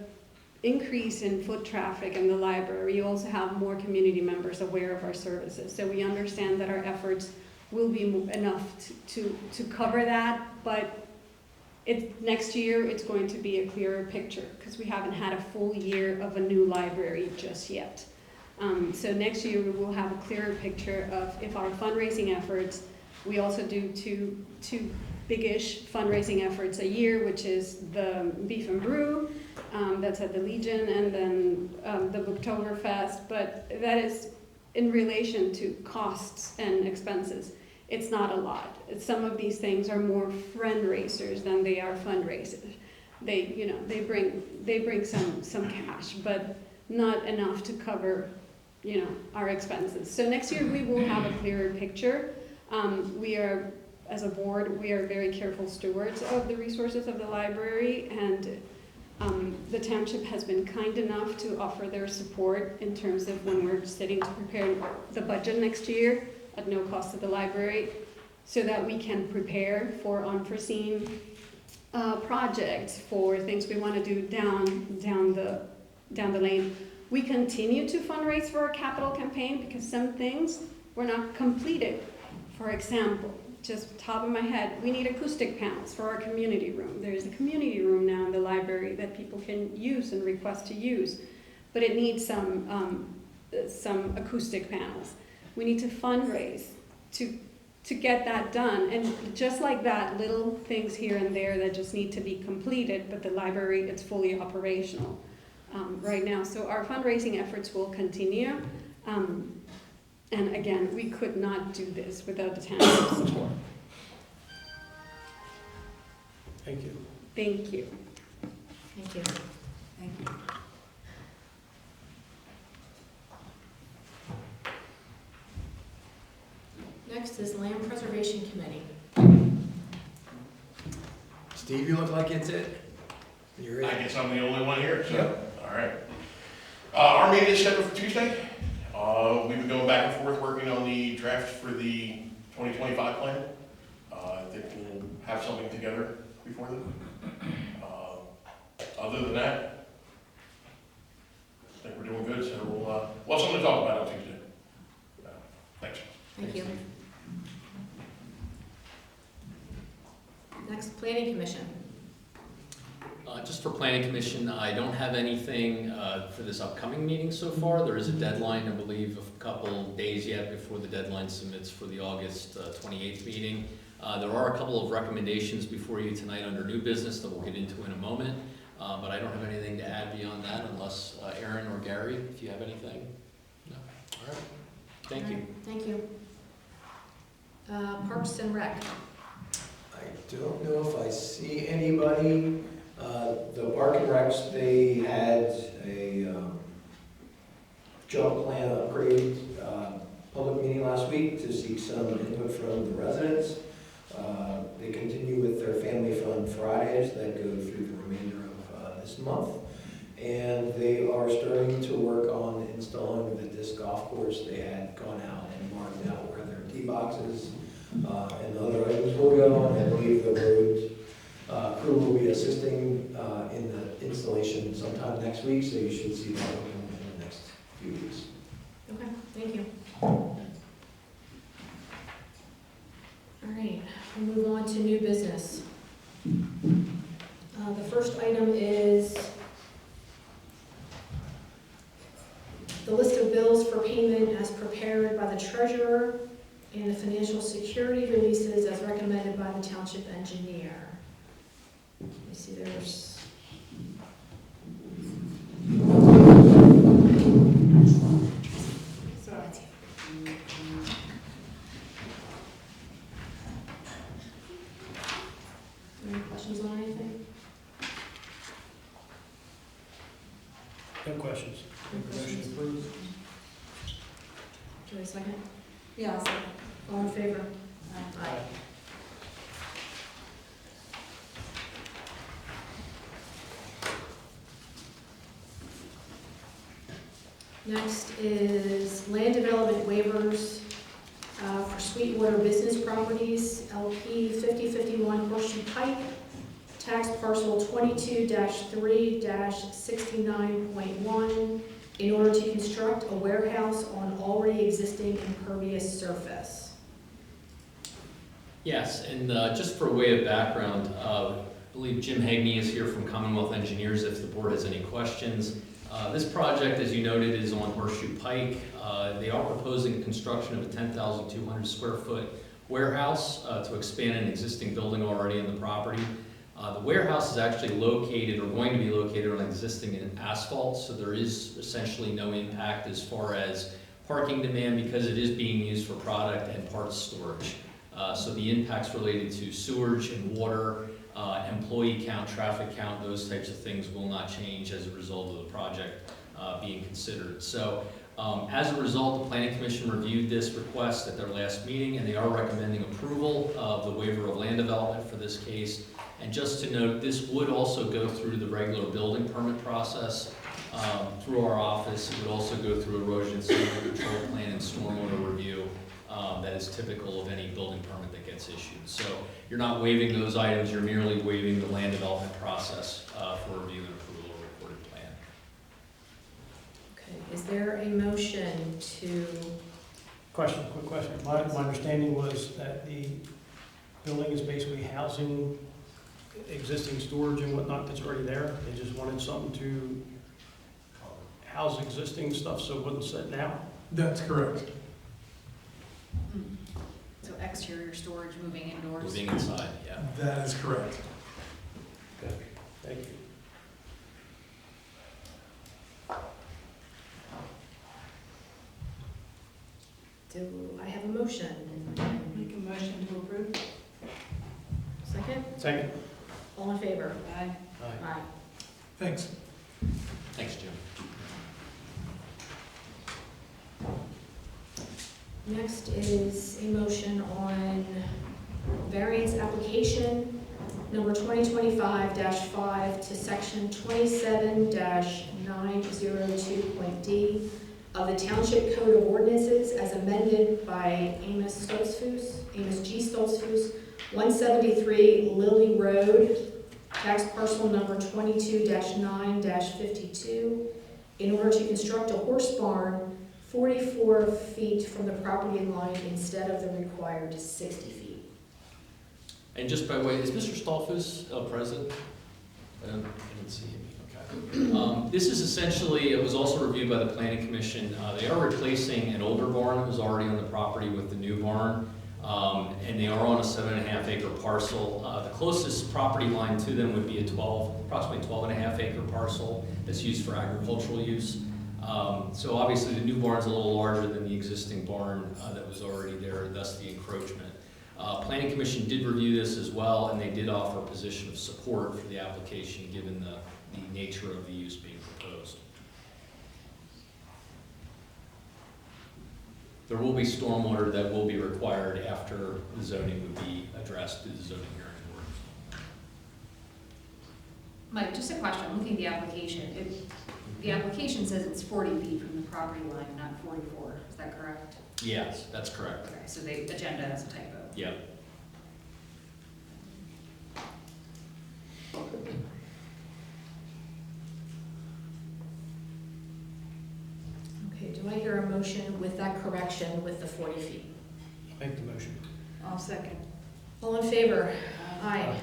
increase in foot traffic in the library, you also have more community members aware of our services. So we understand that our efforts will be enough to cover that, but next year it's going to be a clearer picture because we haven't had a full year of a new library just yet. So next year we will have a clearer picture of if our fundraising efforts We also do two big-ish fundraising efforts a year, which is the Beef and Brew, that's at the Legion, and then the Booktoberfest, but that is in relation to costs and expenses. It's not a lot. Some of these things are more friend raisers than they are fundraisers. They bring some cash, but not enough to cover, our expenses. So next year we will have a clearer picture. We are, as a board, we are very careful stewards of the resources of the library, and the township has been kind enough to offer their support in terms of when we're sitting to prepare the budget next year at no cost to the library, so that we can prepare for unforeseen projects, for things we want to do down the lane. We continue to fundraise for our capital campaign because some things were not completed. For example, just top of my head, we need acoustic panels for our community room. There's a community room now in the library that people can use and request to use, but it needs some acoustic panels. We need to fundraise to get that done, and just like that, little things here and there that just need to be completed, but the library, it's fully operational right now. So our fundraising efforts will continue. And again, we could not do this without the township support. Thank you. Thank you. Thank you. Thank you. Next is Land Preservation Committee. Steve, you look like it's it. You're I in. guess I'm the only one here, so, Yep. all right. Our meeting is scheduled for Tuesday. We've been going back and forth working on the draft for the 2025 plan. I think we'll have something together before then. Other than that, I think we're doing good, so we'll have something to talk about on Tuesday. Thanks. Thank you. Next, Planning Commission. Just for Planning Commission, I don't have anything for this upcoming meeting so far. There is a deadline, I believe, of a couple days yet before the deadline submits for the August 28th meeting. There are a couple of recommendations before you tonight under new business that we'll get into in a moment, but I don't have anything to add beyond that unless Aaron or Gary, if you have anything. No. All right. Thank you. Thank you. Parks and Rec. I don't know if I see anybody. The Park and Recs, they had a jump plan upgrade public meeting last week to seek some input from the residents. They continue with their Family Fun Fridays that go through the remainder of this month. And they are starting to work on installing the disc golf course. They had gone out and marked out where their tee boxes and other items will go. And I believe the road crew will be assisting in the installation sometime next week, so you should see that in the next few weeks. Okay, thank you. All right, we'll move on to new business. The first item is the list of bills for payment as prepared by the treasurer and the financial security releases as recommended by the township engineer. Let me see, there's any questions on anything? No questions. Motion approved. Do I have a second? Yeah, so, All in favor? Aye. Next is land development waivers for Sweetwater Business Properties, LP 5051 Horseshoe Pike, tax parcel 22-3-69.1, in order to construct a warehouse on already existing impervious surface. Yes, and just for a way of background, I believe Jim Hagney is here from Commonwealth Engineers if the board has any questions. This project, as you noted, is on Horseshoe Pike. They are proposing construction of a 10,200 square foot warehouse to expand an existing building already in the property. The warehouse is actually located, or going to be located, on existing asphalt, so there is essentially no impact as far as parking demand because it is being used for product and parts storage. So the impacts related to sewage and water, employee count, traffic count, those types of things will not change as a result of the project being considered. So as a result, the Planning Commission reviewed this request at their last meeting, and they are recommending approval of the waiver of land development for this case. And just to note, this would also go through the regular building permit process through our office. It would also go through erosion and sediment control plan and stormwater review that is typical of any building permit that gets issued. So you're not waiving those items, you're merely waiving the land development process for review and approval of a recorded plan. Okay, is there a motion to, Quick question. My understanding was that the building is basically housing existing storage and whatnot that's already there. They just wanted something to house existing stuff so it wouldn't sit now. That's correct. So exterior storage, moving indoors? Moving inside, yeah. That is correct. Okay, thank you. do I have a motion? Make a motion to approve. Second? Second. All in favor? Aye. Aye. Thanks. Thanks, Jim. Next is a motion on variance application number 2025-5 to section 27-902.d of the Township Code of Ordinances as amended by Amos G. Stoltzfus, 173 Lily Road, tax parcel number 22-9-52, in order to construct a horse barn 44 feet from the property line instead of the required 60 feet. And just by way, is Mr. Stoltzfus present? I didn't see him. Okay. This is essentially, it was also reviewed by the Planning Commission. They are replacing an older barn that was already on the property with the new barn. And they are on a 7.5 acre parcel. The closest property line to them would be a approximately 12.5 acre parcel that's used for agricultural use. So obviously the new barn is a little larger than the existing barn that was already there, thus the encroachment. Planning Commission did review this as well, and they did offer a position of support for the application given the nature of the use being proposed. There will be stormwater that will be required after the zoning would be addressed through the zoning hearing board. Mike, just a question, I'm looking at the application. The application says it's 40 feet from the property line, not 44, is that correct? Yes, that's correct. Okay, so the agenda has a typo. Yep. Okay, do I hear a motion with that correction with the 40 feet? Make the motion. I'll second. All in favor? Aye.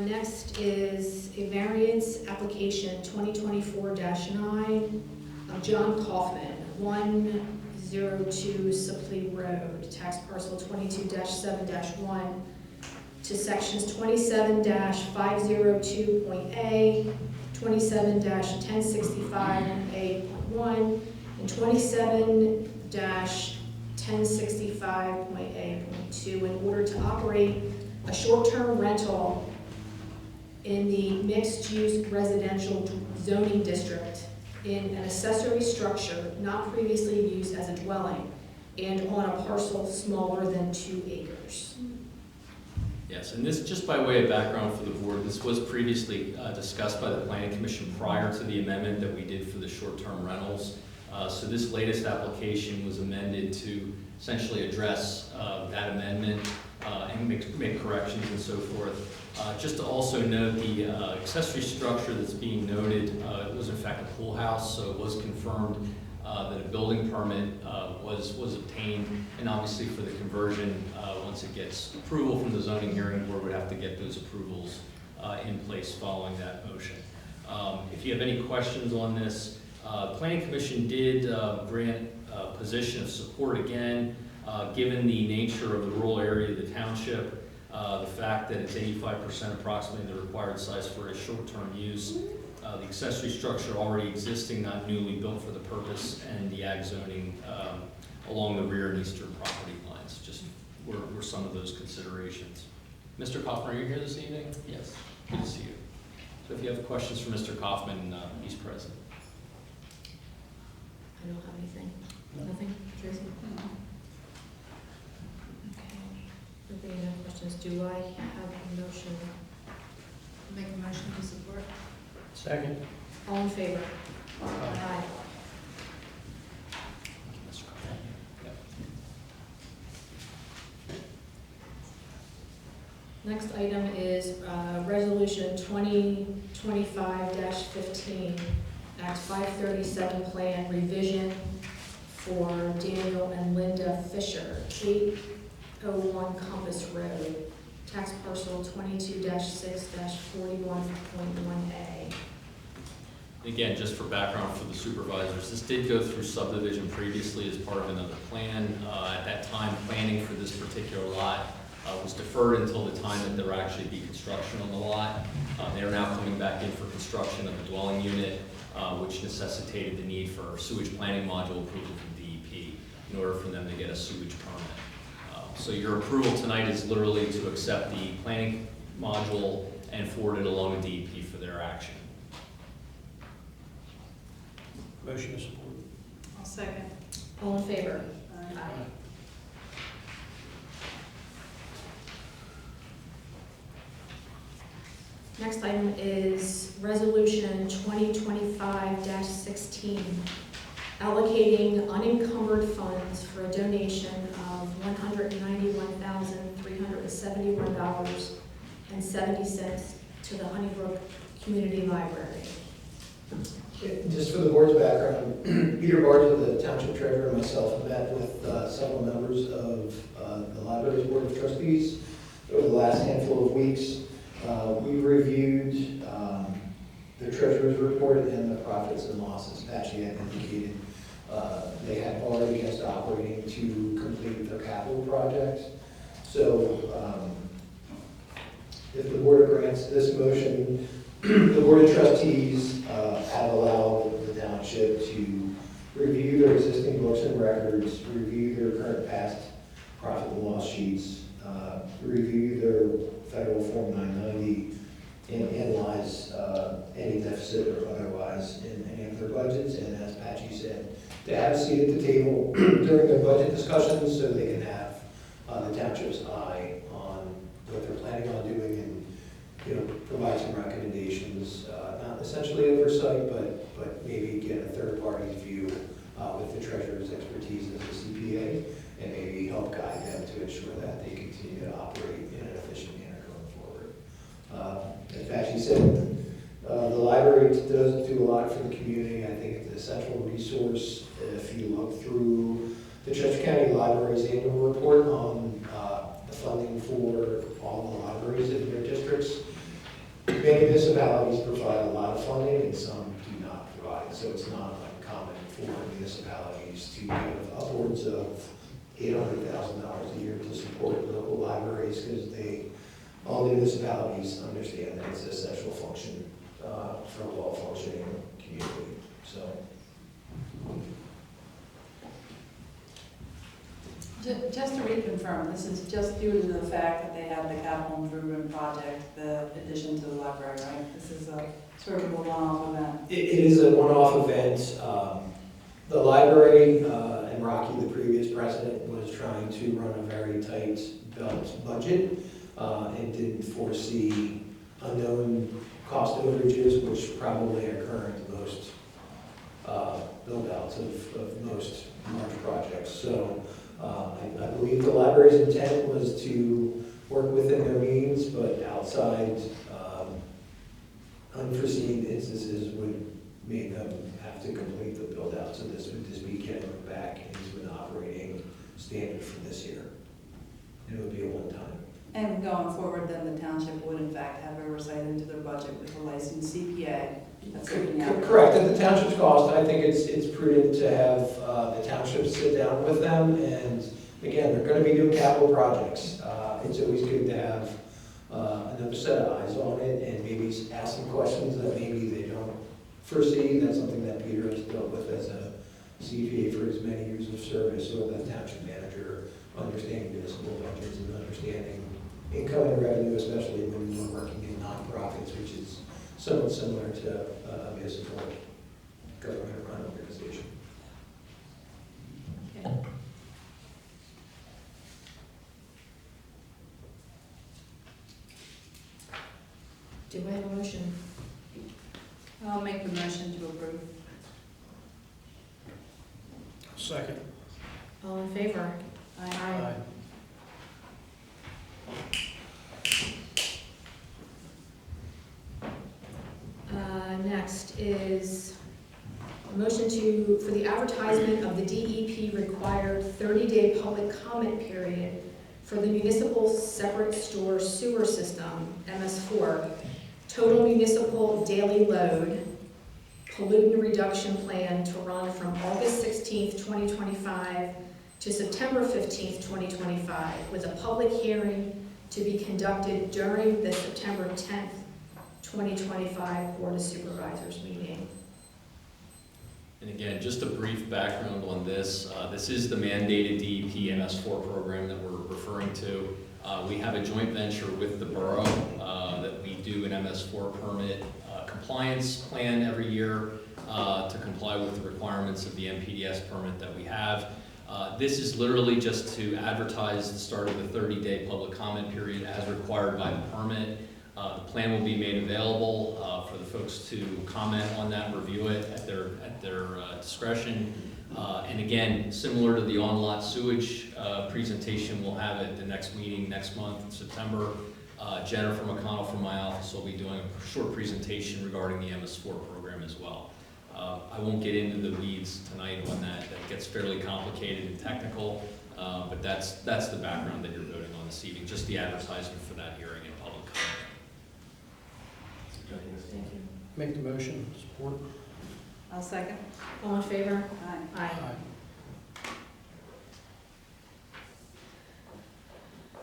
Next is a variance application 2024-9 of John Kaufman, 102 Sipley Road, tax parcel 22-7-1, to sections 27-502.a, 27-1065.a.1, and 27-1065.a.2 in order to operate a short-term rental in the mixed-use residential zoning district in an accessory structure not previously used as a dwelling and on a parcel smaller than 2 acres. Yes, and this, just by way of background for the board, this was previously discussed by the Planning Commission prior to the amendment that we did for the short-term rentals. So this latest application was amended to essentially address that amendment and make corrections and so forth. Just to also note, the accessory structure that's being noted was in fact a pool house, so it was confirmed that a building permit was obtained, and obviously for the conversion, once it gets approval from the zoning hearing board, would have to get those approvals in place following that motion. If you have any questions on this, Planning Commission did grant a position of support again, given the nature of the rural area of the township, the fact that it's 85% approximately the required size for a short-term use, the accessory structure already existing, not newly built for the purpose, and the ag zoning along the rear and eastern property lines, just were some of those considerations. Mr. Kaufman, are you here this evening? Yes, good to see you. So if you have questions for Mr. Kaufman, he's present. I don't have anything. Nothing, Tracy? Okay. If there are no questions, do I have a motion? Make a motion to support. Second. All in favor? Aye. Mr. Kaufman. Yep. Next item is Resolution 2025-15, Act 537 Plan Revision for Daniel and Linda Fisher, 801 Compass Road, tax parcel 22-6-41.1A. Again, just for background for the supervisors, this did go through subdivision previously as part of another plan. At that time, planning for this particular lot was deferred until the time that there would actually be construction on the lot. They are now coming back in for construction of the dwelling unit, which necessitated the need for sewage planning module approval from DEP in order for them to get a sewage permit. So your approval tonight is literally to accept the planning module and forward it along to DEP for their action. Motion to support. I'll second. All in favor? Aye. Next item is Resolution 2025-16, allocating unencumbered funds for a donation of $191,371.70 to the Honeybrook Community Library. Just for the board's background, Peter Barger, the township treasurer, and myself have met with several members of the library's board of trustees over the last handful of weeks. We reviewed the treasurer's report and the profits and losses. Patchy had indicated they had already just operating to complete their capital projects. So if the board grants this motion, the board of trustees have allowed the township to review their existing books and records, review their current past profit and loss sheets, review their federal Form 990, and analyze any deficit or otherwise in any of their budgets. And as Patchy said, to have a seat at the table during their budget discussions so they can have the township's eye on what they're planning on doing and provide some recommendations, not essentially oversight, but maybe get a third party's view with the treasurer's expertise as a CPA, and maybe help guide them to ensure that they continue to operate in an efficient manner going forward. As Patchy said, the library does do a lot for the community. I think it's an essential resource. If you look through the Chester County Library's annual report on the funding for all the libraries in their districts, many municipalities provide a lot of funding and some do not provide. So it's not uncommon for municipalities to give upwards of $800,000 a year to support local libraries because all the municipalities understand that it's an essential function for a well-functioning community. So. Just to reconfirm, this is just due to the fact that they have the capital improvement project, the addition to the library, right? This is a sort of a one-off event. It is a one-off event. The library and Rocky, the previous president, was trying to run a very tight budget and didn't foresee unknown cost overages, which probably occur in most build-outs of most large projects. So I believe the library's intent was to work within their means, but outside unforeseen instances would make them have to complete the build-out. So this would just be getting back into an operating standard for this year. It would be a one-time And going forward, then the township would in fact have oversight into their budget with a licensed CPA. That's looking at. Correct, at the township's cost, I think it's prudent to have the township sit down with them, and again, they're gonna be doing capital projects. It's always good to have another set of eyes on it, and maybe ask some questions that maybe they don't foresee. That's something that Peter has dealt with as a CPA for his many years of service, or the township manager, understanding municipal budgets and understanding income and revenue, especially when you're working in nonprofits, which is somewhat similar to a municipal government-run organization. Okay. Do I have a motion? I'll make the motion to approve. Second. All in favor? Aye. Next is a motion for the advertisement of the DEP required 30-day public comment period for the municipal separate store sewer system, MS4, total municipal daily load, pollutant reduction plan to run from August 16th, 2025 to September 15th, 2025, with a public hearing to be conducted during the September 10th, 2025 Board of Supervisors meeting. And again, just a brief background on this. This is the mandated DEP MS4 program that we're referring to. We have a joint venture with the borough that we do an MS4 permit compliance plan every year to comply with the requirements of the MPDS permit that we have. This is literally just to advertise the start of the 30-day public comment period as required by the permit. The plan will be made available for the folks to comment on that, review it at their discretion. And again, similar to the on-lot sewage presentation we'll have at the next meeting next month in September, Jennifer McConnell from my office will be doing a short presentation regarding the MS4 program as well. I won't get into the weeds tonight on that. That gets fairly complicated and technical, but that's the background that you're voting on this evening, just the advertisement for that hearing and public comment. Thank you. Make the motion, support. I'll second. All in favor? Aye. Aye.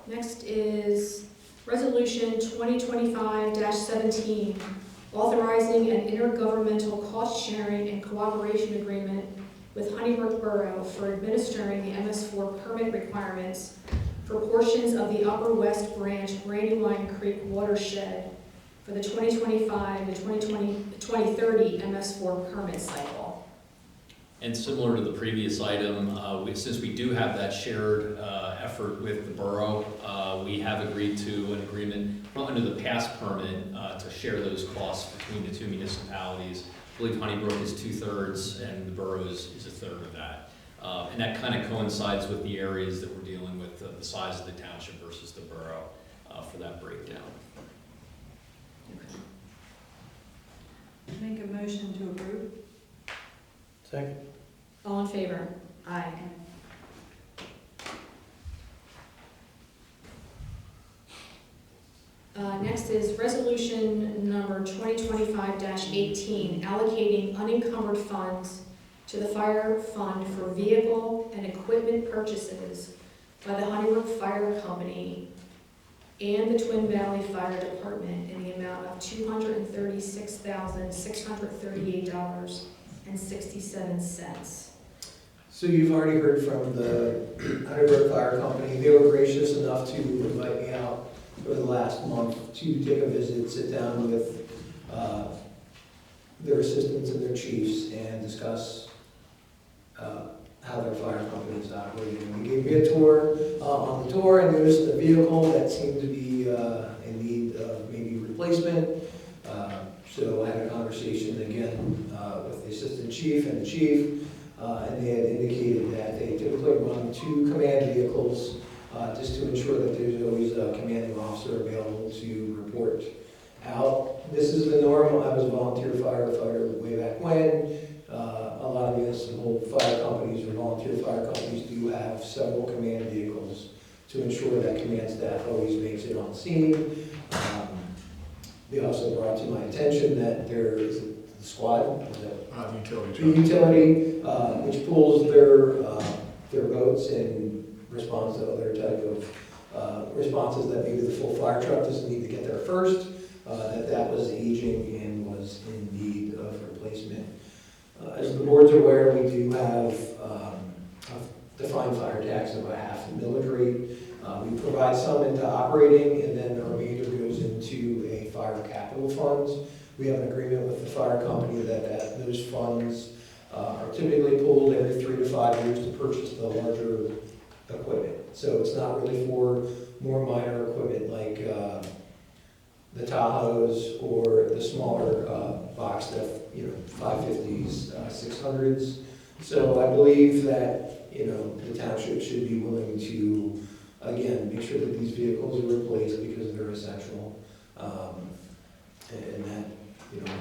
Next is Resolution 2025-17, authorizing an intergovernmental cost-sharing and cooperation agreement with Honeybrook Borough for administering the MS4 permit requirements for portions of the Upper West Branch Brandywine Creek watershed for the 2025 to 2030 MS4 permit cycle. And similar to the previous item, since we do have that shared effort with the borough, we have agreed to an agreement under the past permit to share those costs between the two municipalities. I believe Honeybrook is 2/3 and the borough is 1/3 of that. And that kind of coincides with the areas that we're dealing with, the size of the township versus the borough for that breakdown. Make a motion to approve. Second. All in favor? Aye. Next is resolution number 2025-18, allocating unencumbered funds to the fire fund for vehicle and equipment purchases by the Honeybrook Fire Company and the Twin Valley Fire Department in the amount of $236,638.67. So you've already heard from the Honeybrook Fire Company. They were gracious enough to invite me out over the last month to take a visit, sit down with their assistants and their chiefs and discuss how their fire company is operating. They gave me a tour. On the tour, I noticed a vehicle that seemed to be in need of maybe replacement. So I had a conversation again with the assistant chief and the chief, and they had indicated that they typically run 2 command vehicles just to ensure that there's always a commanding officer available to report out. This is the norm. I was a volunteer firefighter way back when. A lot of municipal fire companies or volunteer fire companies do have several command vehicles to to ensure that command staff always makes it on scene. They also brought to my attention that there is the squad, The utility the truck. utility, which pulls their boats and responds to other type of responses that maybe the full fire truck doesn't need to get there first, that was aging and was in need of replacement. As the board's aware, we do have a defined fire tax of a half a millage rate. We provide some into operating, and then the remainder goes into a fire capital funds. We have an agreement with the fire company that those funds are typically pulled every 3 to 5 years to purchase the larger equipment. So it's not really for more minor equipment like the Tahoes or the smaller box stuff, 550s, 600s. So I believe that, the township should be willing to, again, make sure that these vehicles are replaced because they're essential. And that,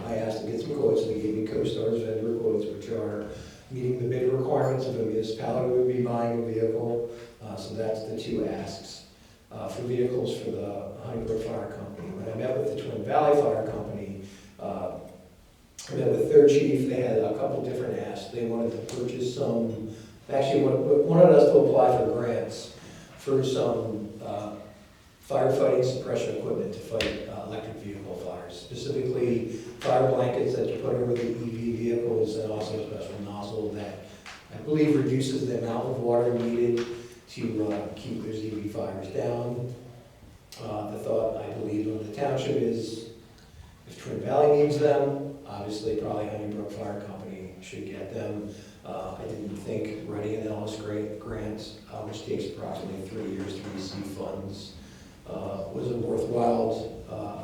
I asked to get some quotes, and they gave me CoStar's vendor quotes, which are meeting the bid requirements of a municipality would be buying a vehicle. So that's the 2 asks for vehicles for the Honeybrook Fire Company. When I met with the Twin Valley Fire Company, I met with their chief. They had a couple different asks. They wanted to purchase some, actually wanted us to apply for grants for some firefighting suppression equipment to fight electric vehicle fires, specifically fire blankets that you put over the EV vehicles, and also a special nozzle that I believe reduces the amount of water needed to keep those EV fires down. The thought, I believe, of the township is if Twin Valley needs them, obviously probably Honeybrook Fire Company should get them. I didn't think writing an Ellis grant, which takes approximately 3 years to receive funds, was a worthwhile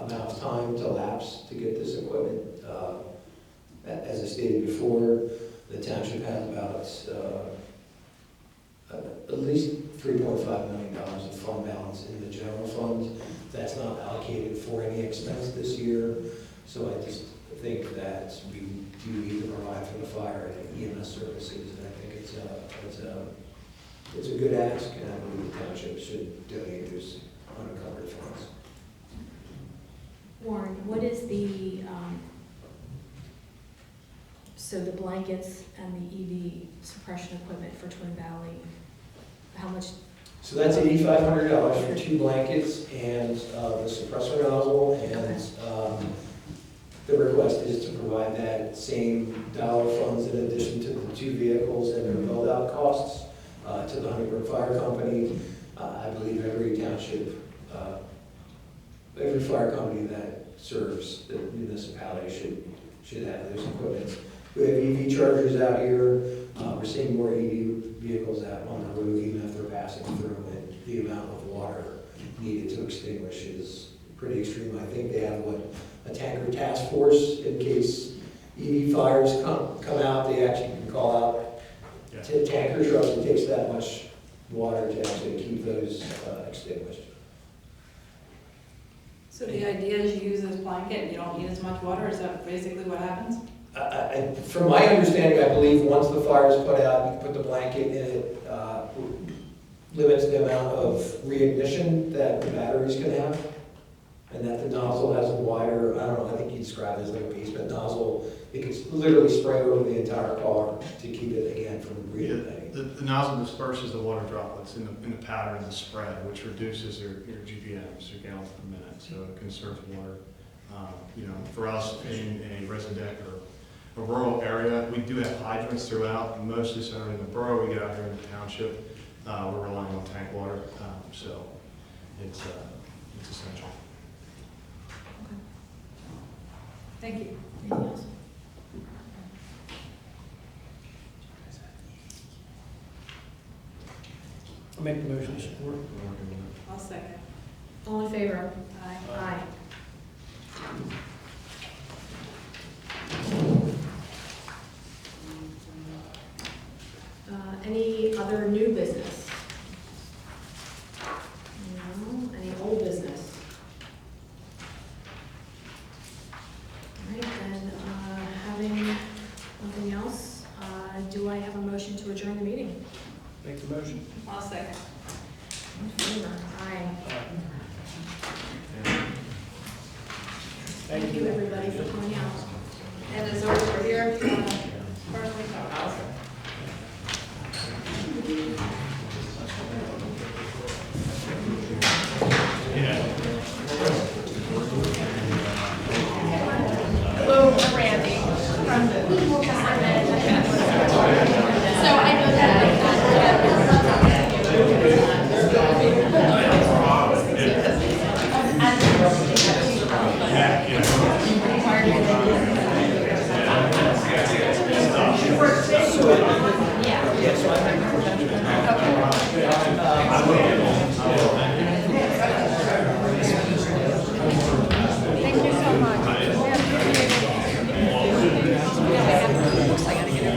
amount of time to lapse to get this equipment. As I stated before, the township has about at least $3.5 million of fund balance in the general fund. That's not allocated for any expense this year. So I just think that we do need to provide for the fire and EMS services. And I think it's a good ask, and I believe the township should donate those unencumbered funds. Warren, what is the, so the blankets and the EV suppression equipment for Twin Valley, how much? So that's $8,500 for 2 blankets and the suppressor nozzle, and the request is to provide that same dollar funds in addition to the 2 vehicles and their build-out costs to the Honeybrook Fire Company. I believe every township, every fire company that serves the municipality should have those equipment. We have EV chargers out here. We're seeing more EV vehicles out on the road, even if they're passing through, and the amount of water needed to extinguish is pretty extreme. I think they have a tanker task force in case EV fires come out. They actually can call out to tanker trucks. It takes that much water to actually keep those extinguished. So the idea is you use this blanket and you don't need as much water, is that basically what happens? From my understanding, I believe once the fire is put out, you put the blanket in it, limits the amount of reignition that the batteries can have, and that the nozzle has a wider, I don't know, I think you described it as like a basement nozzle. It can literally spray over the entire car to keep it, again, from reigniting. The nozzle disperses the water droplets in the powder and the spread, which reduces your GPMs, your gallons per minute, so it conserves water. For us in a resident or a rural area, we do have hydrants throughout, mostly centered in the borough. We get out here in the township, we're relying on tank water, so it's essential. Okay. Thank you. Anything else? I'll make the motion to support. I'll second. All in favor? Aye. Aye. Any other new business? No. Any old business? All right, then, having nothing else, do I have a motion to adjourn the meeting? Make the motion. I'll second. All in favor? Thank you, everybody, for coming out. And the Zords are here if you want to personally talk. Hello, Randy from the Customer Management. So I know that Thank you so much. We appreciate it.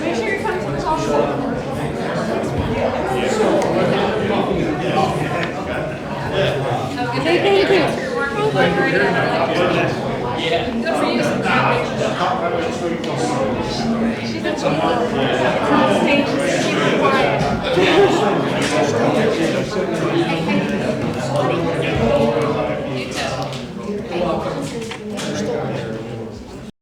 Make sure you come to the talk show. Thank you. Good for you. She's a